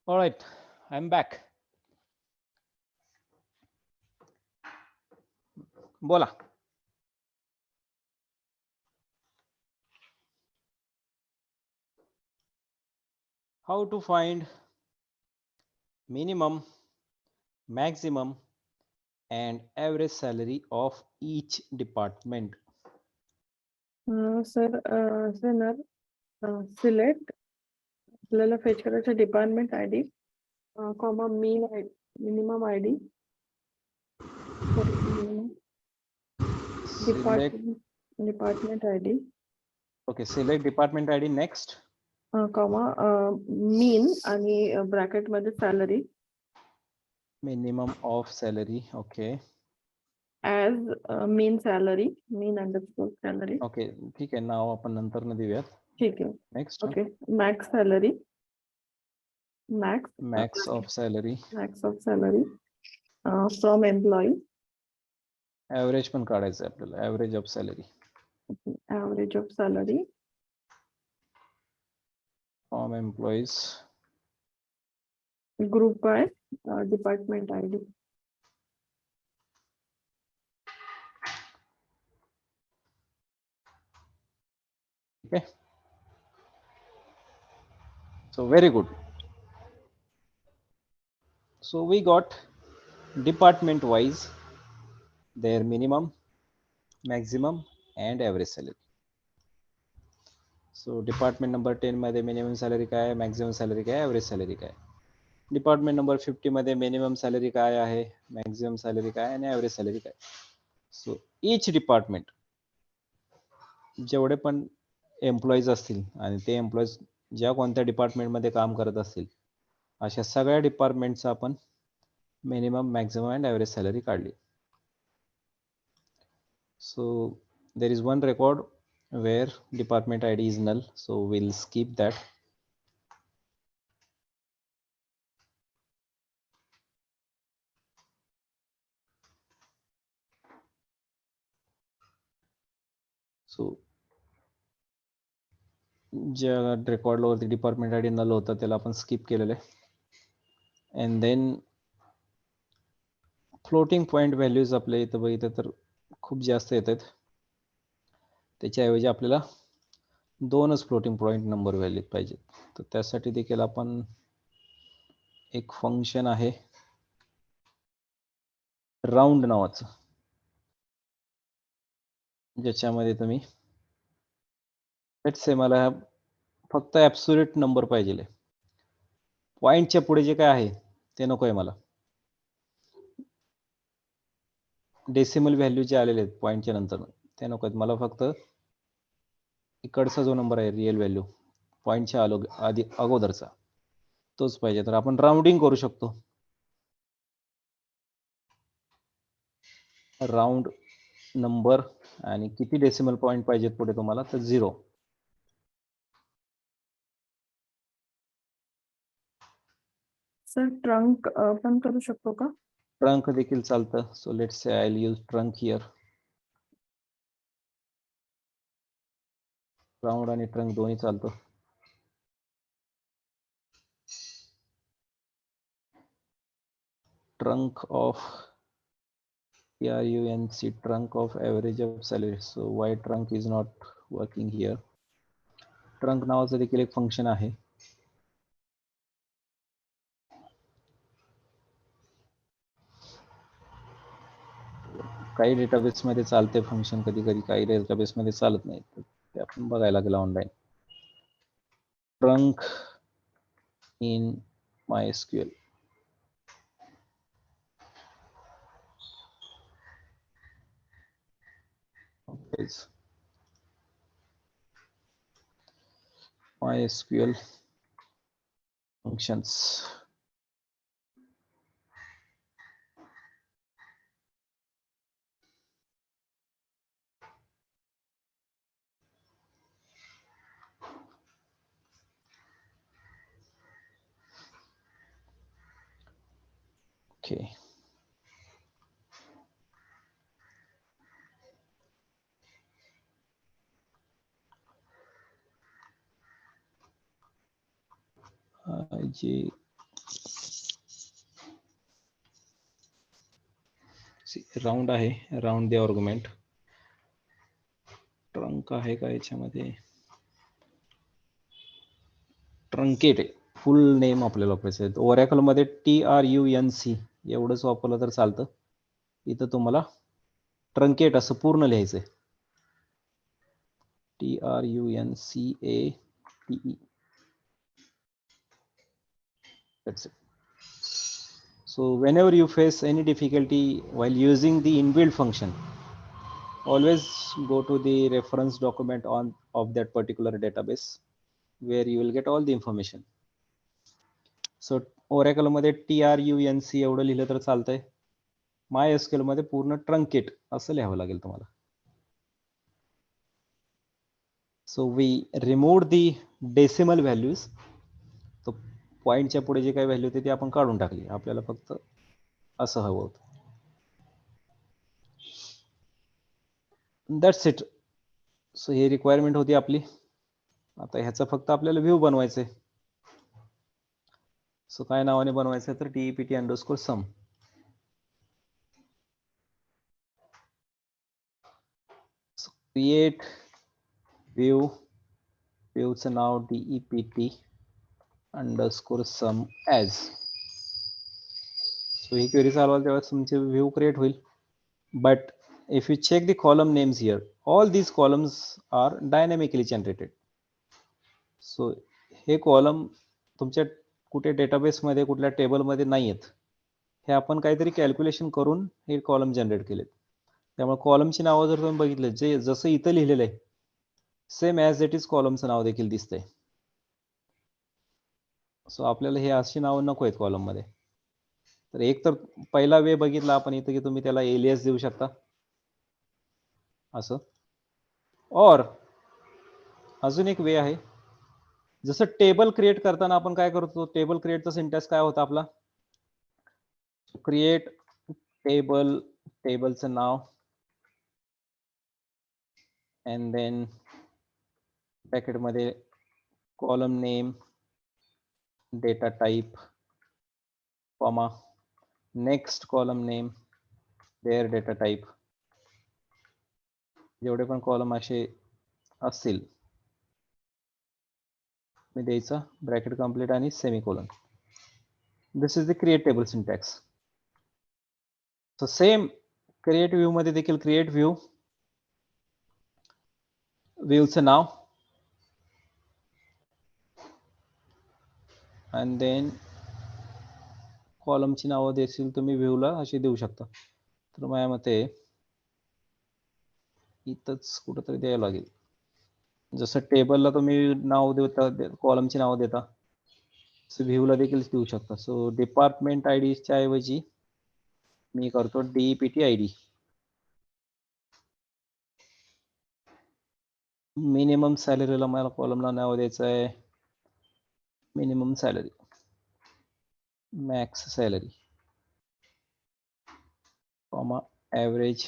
All right, I'm back. बोला. How to find minimum, maximum, and average salary of each department? Sir select आपल्याला fetch करायचं department I D comma minimum I D Select. Department I D Okay, select department ID. Next. Comma mean आणि bracket मध्ये salary Minimum of salary. Okay. As mean underscore salary Okay, ठीक आहे. नाव आपण नंतर न देऊयात. ठीक आहे. Next. Okay max salary Max of salary. From employee Average पण काढायचं आहे आपल्याला. Average of salary average of salary from employees. Group by department I D Okay. So very good. So we got department wise their minimum, maximum, and average salary. So department number 10 मध्ये minimum salary काय आहे, maximum salary काय आहे, average salary काय आहे. Department नंबर 50 मध्ये minimum salary काय आहे, मॅक्झिमम सॅलरी काय आणि ॲव्हरेज सॅलरी काय. सो इच डिपार्टमेंट जेवढे पण एम्प्लॉईज असतील आणि ते एम्प्लॉईज ज्या कोणत्या डिपार्टमेंटमध्ये काम करत असतील अशा सगळ्या डिपार्टमेंटचा आपण minimum, maximum and average salary काढली. So there is one record where department ID is null, so we'll skip that. So ज्या रेकॉर्डला वरती डिपार्टमेंट आयडी नल होता त्याला आपण स्किप केलेलं आहे. And then floating point values आपल्या इथं बघितलं तर खूप जास्त येत आहेत. त्याच्याऐवजी आपल्याला 2च फ्लोटिंग पॉईंट नंबर व्हॅल्यू पाहिजेत. तर त्यासाठी देखील आपण एक फंक्शन आहे राऊंड नावाचं, ज्याच्यामध्ये तुम्ही लेट्स से मला फक्त ॲब्सोल्यूट नंबर पाहिजे, पॉईंटच्या पुढे जे काय आहे ते नको आहे मला. डेसिमल व्हॅल्यू जे आलेले आहेत पॉईंटच्या नंतर ते नको आहेत मला. फक्त इकडचा जो नंबर आहे रिअल व्हॅल्यू पॉईंटच्या आधी अगोदरचा तोच पाहिजे. तर आपण राऊंडिंग करू शकतो. राऊंड नंबर आणि किती डेसिमल पॉईंट पाहिजेत पुढे तुम्हाला, तर 0. सर ट्रंक पण करू शकतो का? ट्रंक देखील चालतं. So let's say I will use trunk here. Round आणि ट्रंक दोन्ही चालतं. Trunk of TRUNC, trunk of average of salary. So why trunk is not working here? Trunk नावाचं देखील एक फंक्शन आहे. काही डेटाबेस मध्ये चालते फंक्शन, कधी कधी काही डेटाबेस मध्ये चालत नाही. ते आपण बघायला लागेल ऑनलाईन. ट्रंक इन MySQL. MySQL functions. Okay. Round आहे, राऊंड द आर्ग्युमेंट. ट्रंक आहे का याच्यामध्ये? ट्रंकेट आहे, फुल नेम आपल्याला वापरायचं आहे. ओरॅकल मध्ये TRUNC एवढंच वापरलं तर चालतं. इथं तुम्हाला ट्रंकेट असं पूर्ण लिहायचं आहे. TRUNCATE. That's it. So whenever you face any difficulty while using the inbuilt function, always go to the reference document of that particular database where you will get all the information. So Oracle मध्ये TRUNC एवढं लिहिलं तर चालतंय. MySQL मध्ये पूर्ण truncate असं लिहावं लागेल तुम्हाला. So we removed the decimal values. तो पॉईंटच्या पुढे जे काही व्हॅल्यू होती ती आपण काढून टाकली. आपल्याला फक्त असं हवं होतं. That's it. So he requirement होती आपली. आता ह्याचा फक्त आपल्याला व्ह्यू बनवायचं आहे. सो काय नावाने बनवायचं तर DEPT_sum. So create view, viewचं नाव DEPT_sum as. So ही क्वेरी चालवाल तेव्हा तुमचे व्ह्यू क्रिएट होईल. But if you check the column names here, all these columns are dynamically generated. So हे कॉलम तुमच्या कुठे डेटाबेस मध्ये कुठल्या टेबल मध्ये नाही आहेत. हे आपण काहीतरी कॅल्क्युलेशन करून हे कॉलम जनरेट केलेत. त्यामुळे कॉलमची नावं जर तुम्ही बघितलं जे जसं इथं लिहिलेलं आहे सेम ॲज इट इज कॉलमचं नाव देखील दिसतंय. सो आपल्याला हे अशी नावं नको आहेत कॉलम मध्ये. तर एक तर पहिला वे बघितला आपण इथं की तुम्ही त्याला एलियास देऊ शकता असं. और अजून एक वे आहे, जसं टेबल क्रिएट करताना आपण काय करतो, टेबल क्रिएटचा सिंटॅक्स काय होता आपला, क्रिएट टेबल, टेबलचं नाव अँड देन ब्रॅकेटमध्ये column name, data type, comma, next column name, there data type. जेवढे पण कॉलम असे असतील मी द्यायचा ब्रॅकेट कंप्लीट आणि semicolon. This is the create table syntax. So same create view मध्ये देखील क्रिएट व्ह्यू, व्ह्यूचं नाव अँड देन कॉलमची नावं देखील तुम्ही व्ह्यूला अशी देऊ शकता. तर माझ्या मते इथंच कुठंतरी द्यायला लागेल. जसं टेबलला तुम्ही नाव देता, कॉलमची नाव देता, तसं व्ह्यूला देखील देऊ शकता. सो डिपार्टमेंट आयडीच्या ऐवजी मी करतो DEPT ID. मिनिमम सॅलरीला मला कॉलमला नाव द्यायचं आहे minimum salary, max salary, comma average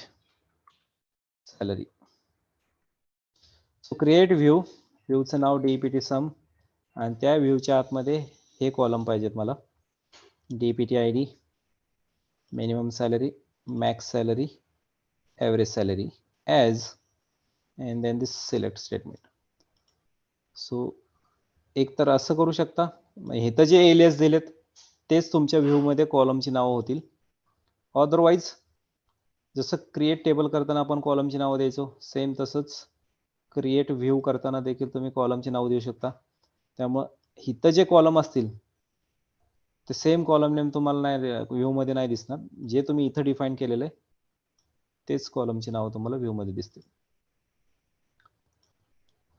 salary. So create view, व्ह्यूचं नाव DEPT_sum आणि त्या व्ह्यूच्या आतमध्ये हे कॉलम पाहिजेत मला, DEPT ID, minimum salary, max salary, average salary as and then this select statement. So एक तर असं करू शकता, इथं जे एलियास दिलेत तेच तुमच्या व्ह्यूमध्ये कॉलमची नावं होतील. अदरवाईज जसं क्रिएट टेबल करताना आपण कॉलमची नावं द्यायचो सेम तसंच क्रिएट व्ह्यू करताना देखील तुम्ही कॉलमची नाव देऊ शकता. त्यामुळं इथं जे कॉलम असतील ते सेम कॉलम नेम तुम्हाला नाही व्ह्यू मध्ये नाही दिसणार. जे तुम्ही इथं डिफाईन केलेलं आहे तेच कॉलमची नावं तुम्हाला व्ह्यू मध्ये दिसतील.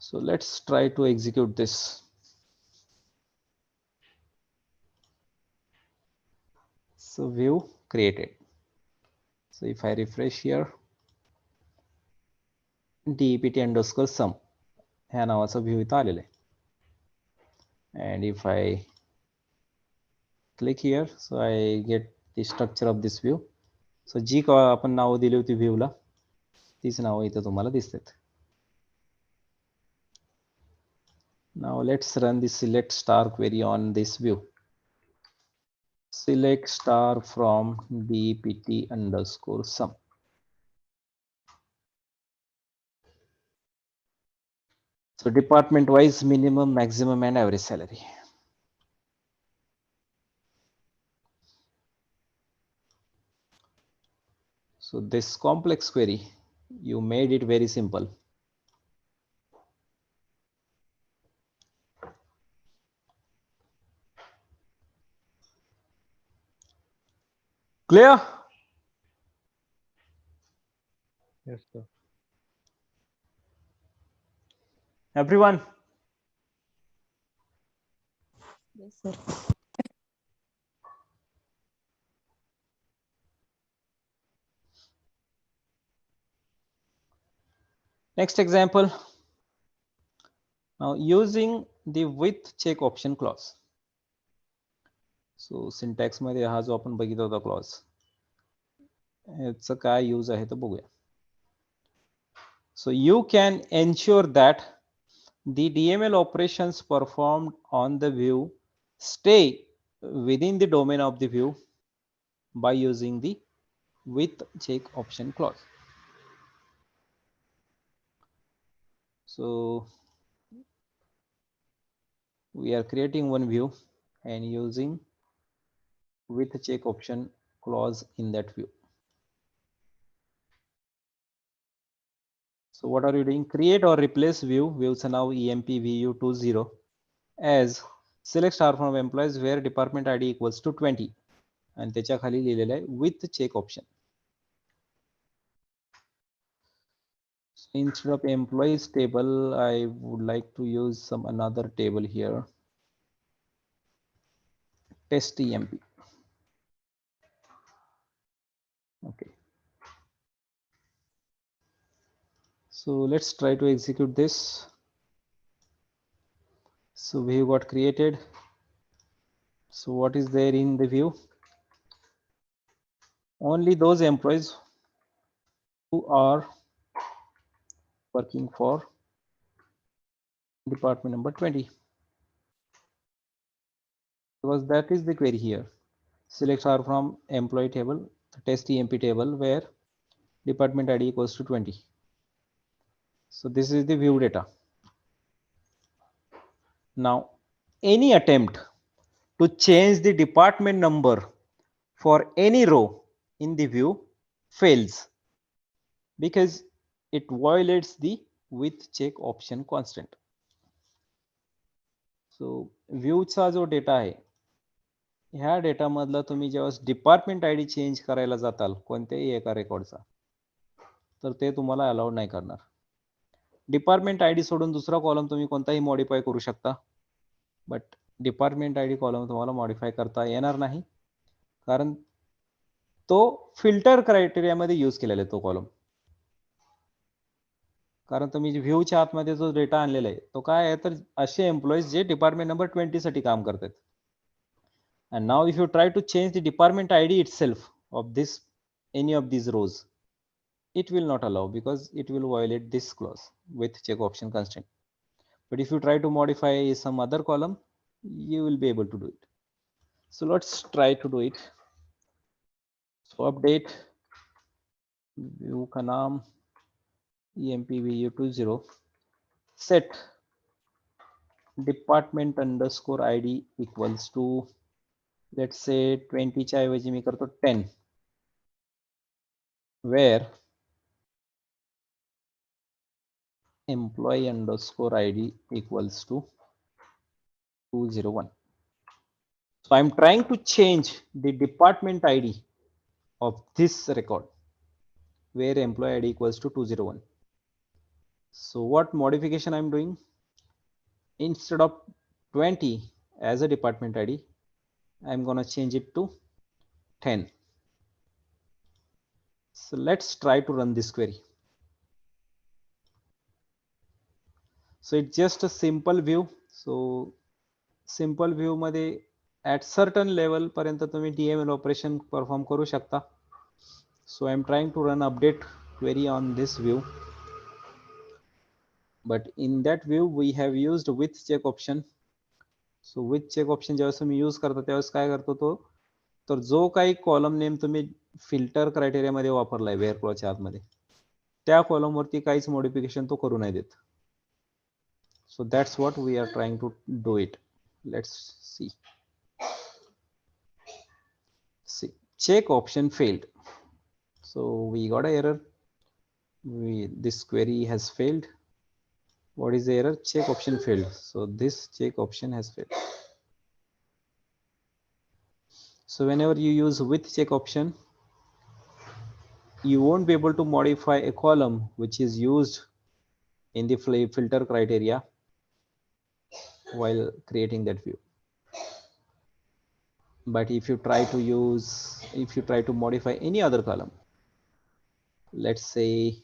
So let's try to execute this. So view created. So if I refresh here, DEPT_sum ह्या नावाचा व्ह्यू इथं आलेला आहे. And if I click here, so I get the structure of this view. So जी आपण नावं दिली होती व्ह्यूला तीच नावं इथं तुम्हाला दिसतात. Now let's run the select star query on this view. Select star from DEPT_sum. So department wise minimum, maximum and average salary. So this complex query, you made it very simple. Clear? Yes, sir. Everyone? Yes, sir. Next example. Now using the with check option clause. So syntax मध्ये हा जो आपण बघितला होता clause, याचा काय use आहे तो बघूया. So you can ensure that the DML operations performed on the view stay within the domain of the view by using the with check option clause. So we are creating one view and using with check option clause in that view. So what are you doing? Create or replace view. Views now EMP VU20 as select star from employees where department ID equals to 20 and त्याच्या खाली लिहिलेलं आहे with check option. So instead of employees table, I would like to use some another table here. Test EMP. Okay. So let's try to execute this. So view got created. So what is there in the view? Only those employees who are working for department number 20. Because that is the query here. Select R from employee table, test EMP table where department ID equals to 20. So this is the view data. Now any attempt to change the department number for any row in the view fails because it violates the with check option constant. So view चा जो data आहे ह्या data मधला तुम्ही जेव्हा department ID change करायला जाताल कोणत्याही एका रेकॉर्डचा तर ते तुम्हाला अलाउड नाही करणार. डिपार्टमेंट आयडी सोडून दुसरा कॉलम तुम्ही कोणताही मॉडिफाय करू शकता बट डिपार्टमेंट आयडी कॉलम तुम्हाला मॉडिफाय करता येणार नाही कारण तो फिल्टर क्रायटेरिया मध्ये यूज केलेला आहे तो कॉलम. कारण तुम्ही व्ह्यूच्या आतमध्ये जो डेटा आणलेला आहे तो काय आहे तर असे एम्प्लॉईज जे डिपार्टमेंट नंबर 20 साठी काम करतात. And now if you try to change the department ID itself of this any of these rows, it will not allow because it will violate this clause with check option constraint. But if you try to modify some other column, you will be able to do it. So let's try to do it. So update view का नाम EMP VU20 set department underscore ID equals to let's say 20 च्या ऐवजी मी करतो 10 where employee underscore ID equals to 201. So I'm trying to change the department ID of this record where employee ID equals to 201. So what modification I'm doing? Instead of 20 as a department ID, I'm gonna change it to 10. So let's try to run this query. So it's just a simple view. So simple view मध्ये at certain level पर्यंत तुम्ही DML operation perform करू शकता. So I'm trying to run update query on this view. But in that view we have used with check option. So with check option जेव्हा तुम्ही use करता त्यावेळेस काय करतो तो तर जो काही कॉलम नेम तुम्ही फिल्टर क्रायटेरिया मध्ये वापरलाय वेअर क्लॉजच्या आतमध्ये त्या कॉलम वरती काहीच मॉडिफिकेशन तो करू नाही देत. So that's what we are trying to do it. Let's see. See, check option failed. So we got an error. This query has failed. What is the error? Check option failed. So this check option has failed. So whenever you use with check option, you won't be able to modify a column which is used in the filter criteria while creating that view. But if you try to modify any other column, let's say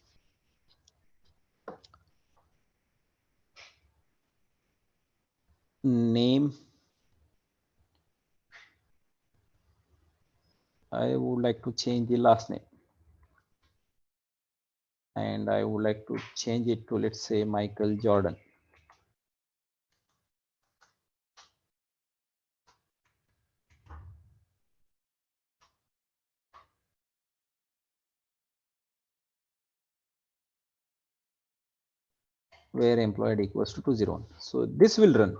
name, I would like to change the last name, and I would like to change it to, let's say, Michael Jordan. Where employed equals to 201. So this will run.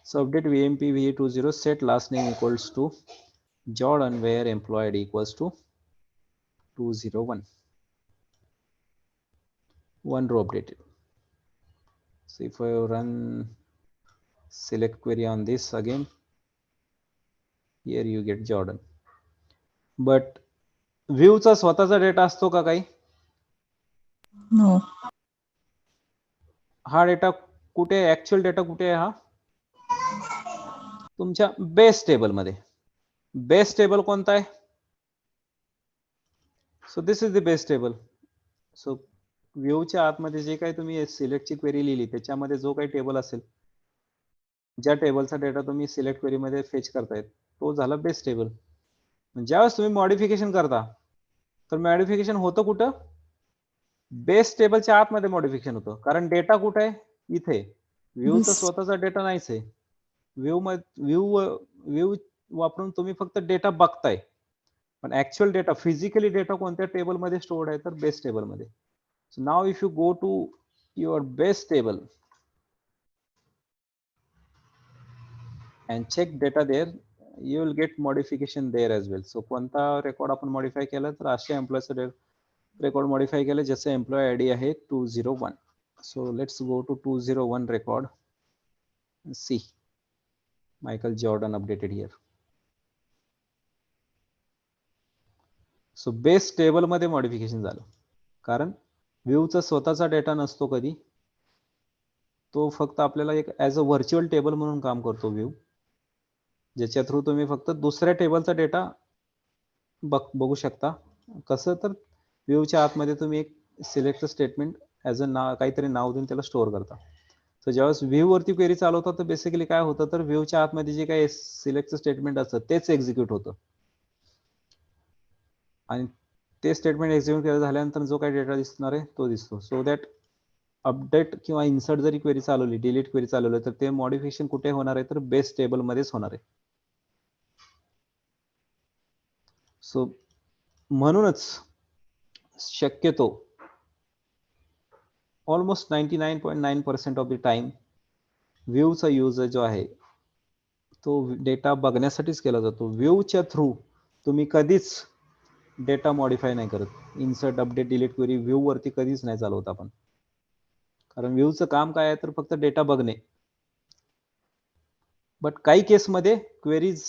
So update VMP v20 set last name equals to Jordan, where employed equals to 201. One row updated. So if I run select query on this again, here you get Jordan. But view चा स्वतःचा data असतो का काही? No. हा data कुठे, actual data कुठे आहे? हा तुमच्या बेस टेबल मध्ये. बेस टेबल कोणता आहे? So this is the base table. So व्ह्यूच्या आतमध्ये जे काही तुम्ही सिलेक्टची क्वेरी लिहिली त्याच्यामध्ये जो काही टेबल असेल, ज्या टेबलचा डेटा तुम्ही सिलेक्ट क्वेरी मध्ये फेच करतायत तो झाला बेस टेबल. ज्यावेळेस तुम्ही मॉडिफिकेशन करता तर मॉडिफिकेशन होतं कुठं? बेस टेबलच्या आतमध्ये मॉडिफिकेशन होतं. कारण डेटा कुठे आहे? इथे. व्ह्यूचा स्वतःचा डेटा नाहीच आहे. व्ह्यू वापरून तुम्ही फक्त डेटा बघताय, पण ऍक्च्युअल डेटा, फिजिकली डेटा कोणत्या टेबल मध्ये स्टोर्ड आहे? तर बेस टेबल मध्ये. So now if you go to your base table and check data there, you will get modification there as well. So कोणता रेकॉर्ड आपण modify केला? तर अशा एम्प्लॉयचा रेकॉर्ड मॉडिफाय केलं ज्याचं एम्प्लॉय आयडी आहे 201. So let's go to 201 record. See Michael Jordan updated here. So base table मध्ये modification झालं. कारण व्ह्यूचा स्वतःचा डेटा नसतो कधी, तो फक्त आपल्याला एक ऍज अ व्हर्च्युअल टेबल म्हणून काम करतो व्ह्यू, ज्याच्या थ्रू तुम्ही फक्त दुसऱ्या टेबलचा डेटा बघू शकता. कसं? तर व्ह्यूच्या आतमध्ये तुम्ही एक सिलेक्ट स्टेटमेंट ऍज अ काहीतरी नाव देऊन त्याला स्टोअर करता. तर ज्यावेळेस व्ह्यू वरती क्वेरी चालवतात तर बेसिकली काय होतं, तर व्ह्यूच्या आतमध्ये जे काही सिलेक्ट स्टेटमेंट असतं तेच एक्झिक्यूट होतं, आणि ते स्टेटमेंट एक्झिक्यूट झाल्यानंतर जो काही डेटा दिसणार आहे तो दिसतो. सो दॅट अपडेट किंवा इन्सर्ट जरी क्वेरी चालवली, डिलीट क्वेरी चालवली, तर ते मॉडिफिकेशन कुठे होणार आहे? तर बेस टेबल मध्येच होणार आहे. सो म्हणूनच शक्यतो ऑलमोस्ट 99.9% ऑफ द टाइम व्ह्यूचा यूज जो आहे तो डेटा बघण्यासाठीच केला जातो. व्ह्यूच्या थ्रू तुम्ही कधीच डेटा मॉडिफाय नाही करत. Insert, update, delete query view वरती कधीच नाही चालवत आपण, कारण व्ह्यूचं काम काय आहे? तर फक्त डेटा बघणे. बट काही केसमध्ये क्वेरीज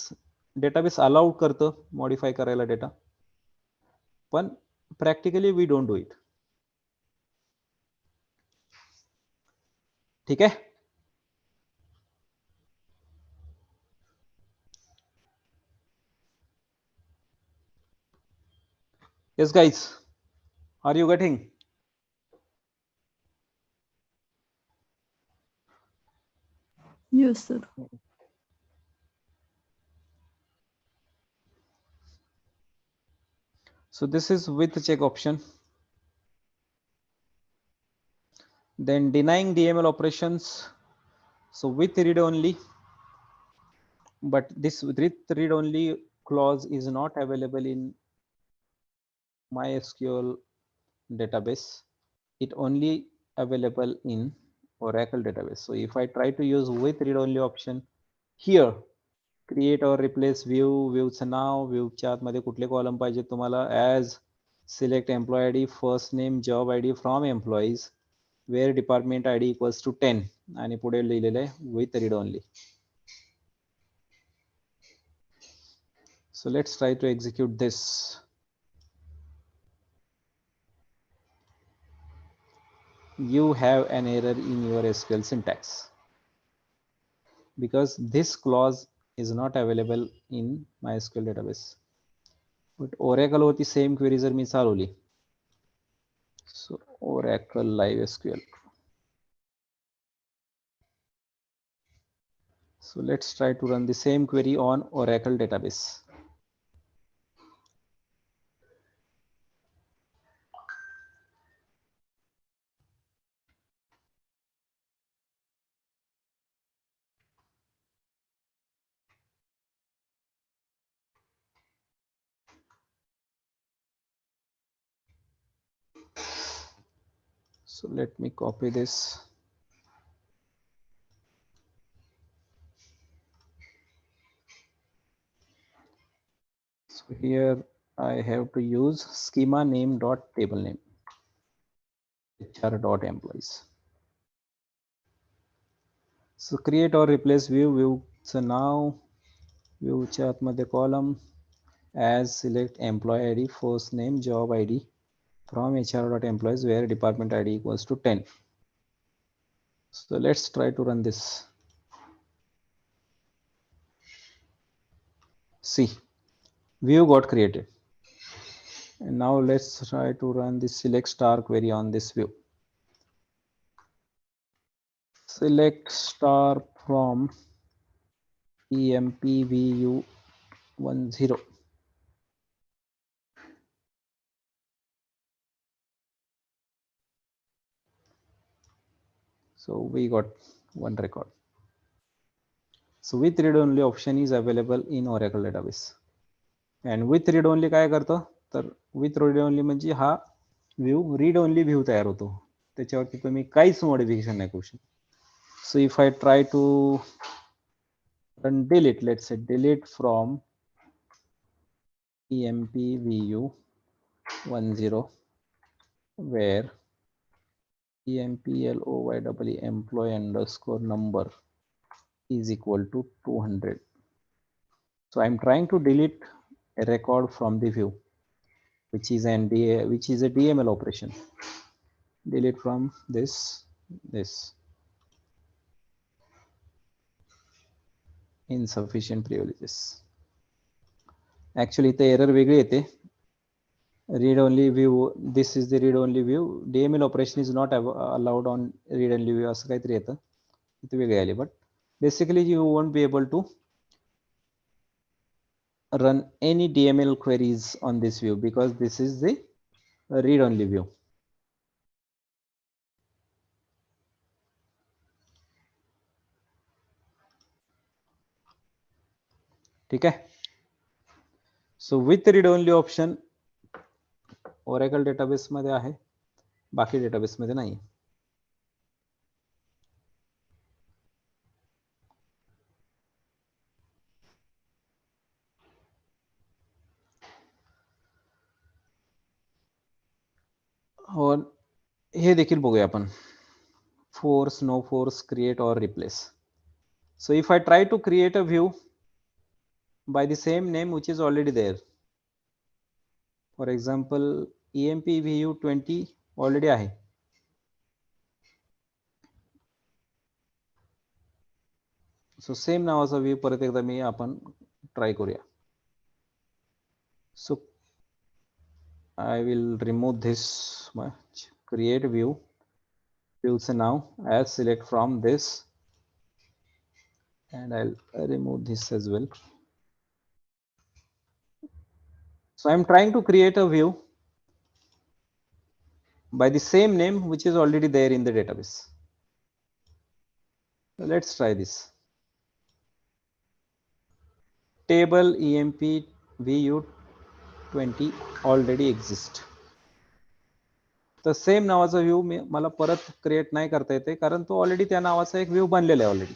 डेटाबेस अलाउड करतं मॉडिफाय करायला डेटा, पण practically we don't do it. ठीक आहे. Yes guys, are you getting? Yes, sir. So this is with check option. Then denying DML operations. So with read only, but this with read only clause is not available in MySQL database. It only available in Oracle database. So if I try to use with read only option here, create or replace view, viewचं नाव, view च्या आतमध्ये कुठले column पाहिजे तुम्हाला, as select employee ID, first name, job ID from employees, where department ID equals to 10 आणि पुढे लिहिलेलं आहे with read only. So let's try to execute this. You have an error in your SQL syntax because this clause is not available in MySQL database. But Oracle वरती same query जर मी चालवली, so Oracle Live SQL. So let's try to run the same query on Oracle database. So let me copy this. So here I have to use schema name dot table name HR dot employees. So create or replace view, viewचं नाव, viewच्या आतमध्ये column, as select employee ID, first name, job ID from HR dot employees, where department ID equals to 10. So let's try to run this. See, view got created. And now let's try to run the select star query on this view. Select star from EMPVU10. So we got one record. So with read only option is available in Oracle database. And with read only काय करतो, तर with read only म्हणजे हा view read only view तयार होतो, त्याच्यावरती तुम्ही काहीच मॉडिफिकेशन नाही करू शकत. So if I try to run delete, let's say delete from EMPVU10, where EMPLOYEE employee underscore number is equal to 200. So I'm trying to delete a record from the view, which is a DML operation. Delete from this. Insufficient privileges. Actually the error वेगळी येते. Read only view, this is the read only view, DML operation is not allowed on read only view असं काहीतरी येतं, इथे वेगळे आले. But basically you won't be able to run any DML queries on this view because this is the read only view. ठीक आहे. So with read only option Oracle database मध्ये आहे, बाकी database मध्ये नाही. और हे देखील बघूया आपण, force, no force, create or replace. So if I try to create a view by the same name which is already there, for example EMPVU20 already आहे, so same नावाचा व्यू परत एकदा मी आपण ट्राय करूया. So I will remove this much, create view, viewचं नाव as select from this, and I'll remove this as well. So I'm trying to create a view by the same name which is already there in the database. So let's try this. Table EMPVU20 already exists. तर same नावाचा view मला परत create नाही करता येते, कारण तो already त्या नावाचा एक व्ह्यू बनलेला आहे ऑलरेडी.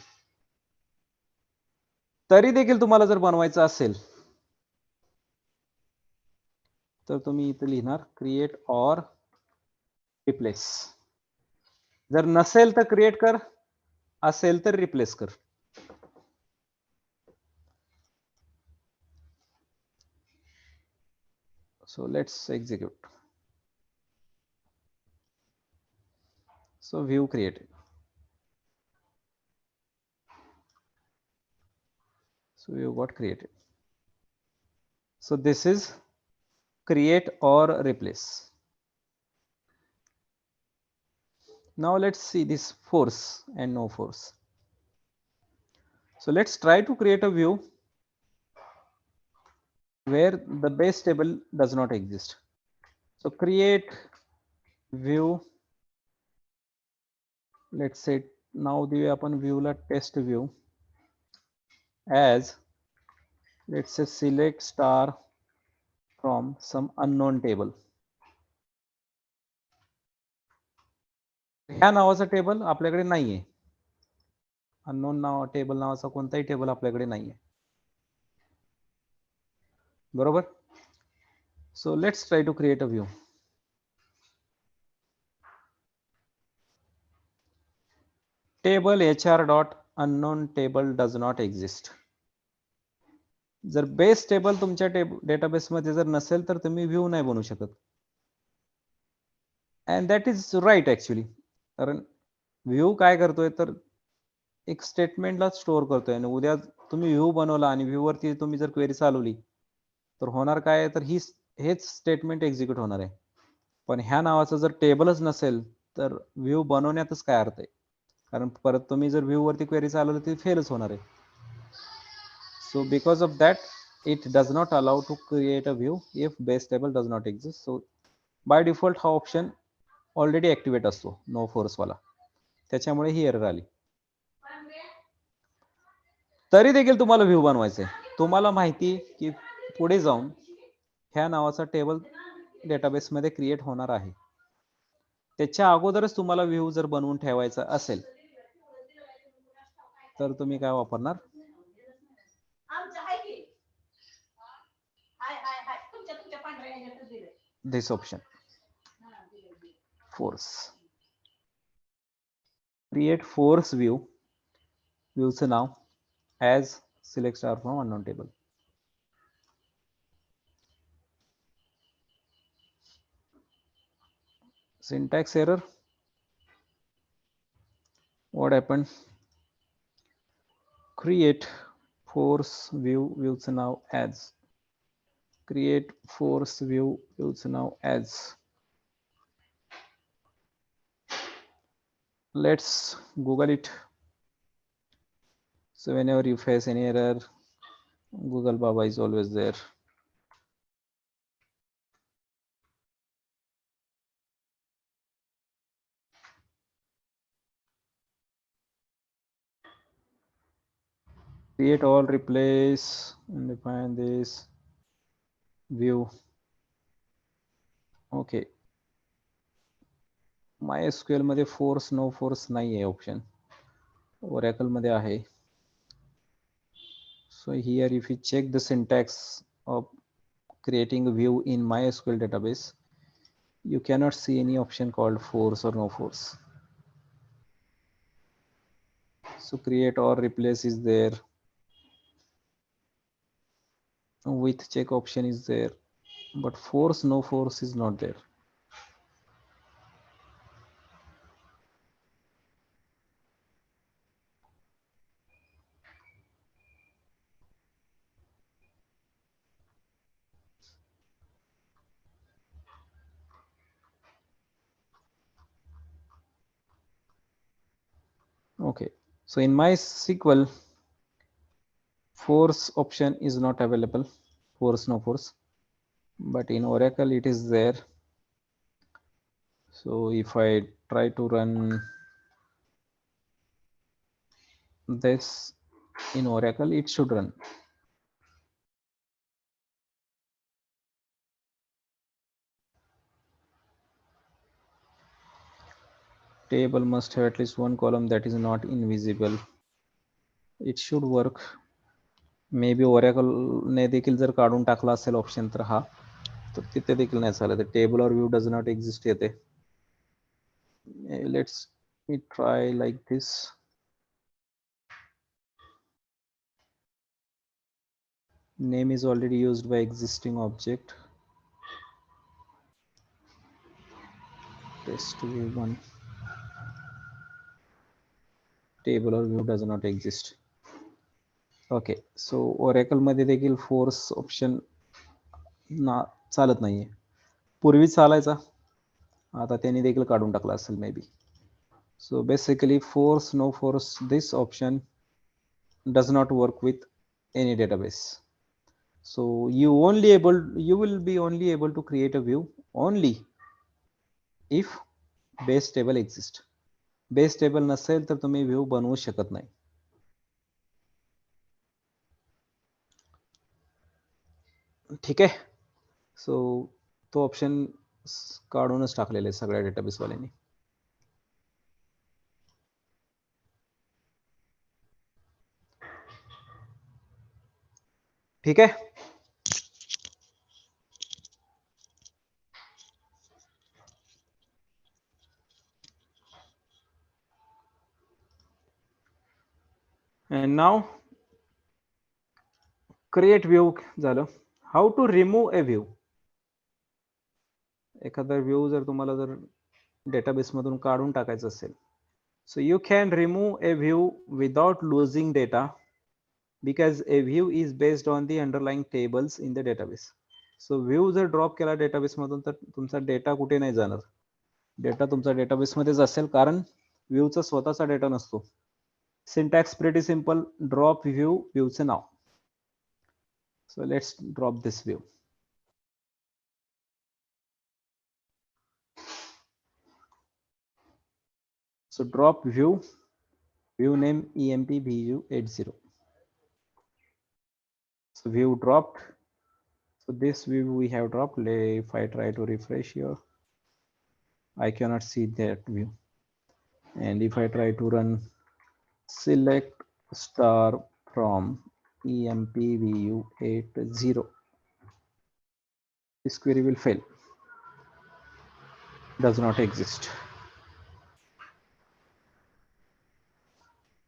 तरी देखील तुम्हाला जर बनवायचा असेल तर तुम्ही इथे लिहिणार क्रिएट ऑर रिप्लेस. जर नसेल तर क्रिएट कर, असेल तर रिप्लेस कर. So let's execute. So view created. So view got created. So this is create or replace. Now let's see this force and no force. So let's try to create a view where the base table does not exist. So create view. Let's say now देऊया आपण view La test view as, let's say select star from some unknown table. ह्या नावाचा table आपल्याकडे नाहीये. Unknown नाव table नावाचा कोणताही table आपल्याकडे नाहीये. बरोबर. So let's try to create a view. Table HR dot unknown table does not exist. जर बेस टेबल तुमच्या डेटाबेस मध्ये जर नसेल तर तुम्ही व्ह्यू नाही बनवू शकत. And that is right actually. कारण व्ह्यू काय करतोय तर एक स्टेटमेंटला स्टोअर करतोय, आणि उद्या तुम्ही व्ह्यू बनवला आणि व्ह्यू वरती तुम्ही जर क्वेरी चालवली तर होणार काय, तर हेच स्टेटमेंट एक्झिक्यूट होणार आहे. पण ह्या नावाचं जर टेबलच नसेल तर व्ह्यू बनवण्यातच काय अर्थ आहे, कारण परत तुम्ही जर व्ह्यू वरती क्वेरी चालवली ती फेलच होणार आहे. So because of that it does not allow to create a view if base table does not exist. So by default हा ऑप्शन ऑलरेडी ऍक्टिव्हेट असतो नो फोर्स वाला, त्याच्यामुळे ही एरर आली. तरी देखील तुम्हाला व्ह्यू बनवायचे, तुम्हाला माहिती की पुढे जाऊन ह्या नावाचा टेबल डेटाबेस मध्ये क्रिएट होणार आहे. त्याच्या अगोदरच तुम्हाला व्ह्यू जर बनवून ठेवायचा असेल तर तुम्ही काय वापरणार, this option, force. Create force view. व्ह्यूचं now as select star from unknown table. Syntax error. What happened? Create force view. व्ह्यूचं now as. Create force view. व्ह्यूचं now as. Let's Google it. So whenever you face any error, Google Baba is always there. Create all, replace, and define this view. Okay. MySQL मध्ये force no force नाही आहे option, Oracle मध्ये आहे. So here if you check the syntax of creating a view in MySQL database, you cannot see any option called force or no force. So create or replace is there, with check option is there, but force no force is not there. Okay, so in MySQL force option is not available, force no force, but in Oracle it is there. So if I try to run this in Oracle, it should run. table must have at least one column that is not invisible. It should work. Maybe Oracle ने देखील जर काढून टाकला असेल option तर हा, तर तिथे देखील नाही चालत. टेबल और व्यू डज नॉट एक्झिस्ट येते. Let's me try like this. Name is already used by existing object. Test view 1. Table or view does not exist. Okay, so Oracle मध्ये देखील force option ना चालत नाहीये. पूर्वी चालायचा, आता त्यांनी देखील काढून टाकला असेल may be. So basically force, no force, this option does not work with any database. So you will be only able to create a view only if base table exists. Base table नसेल तर तुम्ही view बनवू शकत नाही. ठीक आहे. सो तो option काढूनच टाकलेले सगळ्या डेटाबेस वाल्यांनी. ठीक आहे. And now create view झालं. How to remove a view? एखादा व्ह्यू जर तुम्हाला जर डेटाबेस मधून काढून टाकायचं असेल, so you can remove a view without losing data because a view is based on the underlying tables in the database. So view जर ड्रॉप केला डेटाबेस मधून तर तुमचा डेटा कुठे नाही जाणार. डेटा तुमचा डेटाबेस मध्येच असेल कारण व्ह्यूचा स्वतःचा डेटा नसतो. Syntax pretty simple. Drop view, व्ह्यूचे नाव. So let's drop this view. So drop view, view name EMP-VU80. So view dropped. So this view we have dropped. If I try to refresh here, I cannot see that view. And if I try to run select star from EMP-VU80, this query will fail. Does not exist.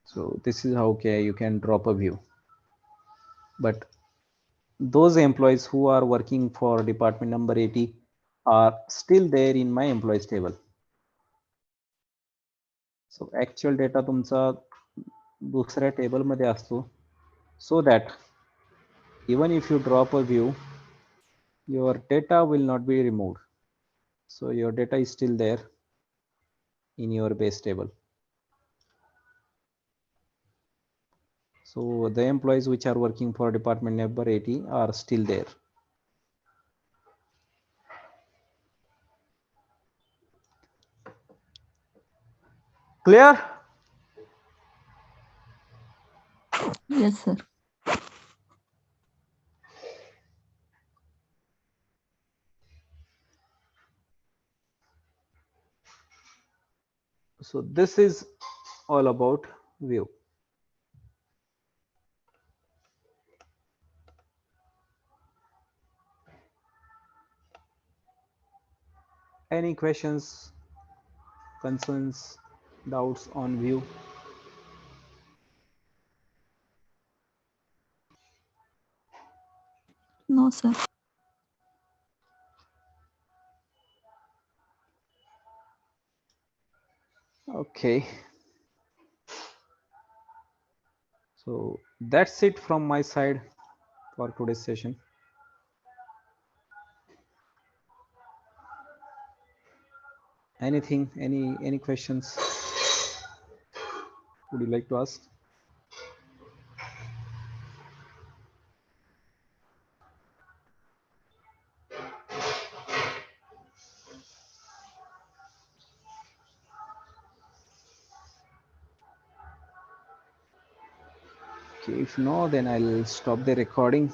So this is how you can drop a view. But those employees who are working for department number 80 are still there in my employees table. So actual data तुमचा दुसऱ्या table मध्ये असतो, so that even if you drop a view, your data will not be removed. So your data is still there in your base table. So the employees which are working for department number 80 are still there. Clear? Yes, sir. So this is all about view. Any questions, concerns, doubts on view? No, sir. Okay. So that's it from my side for today's session. Anything, any questions would you like to ask? Okay, if no, then I'll stop the recording.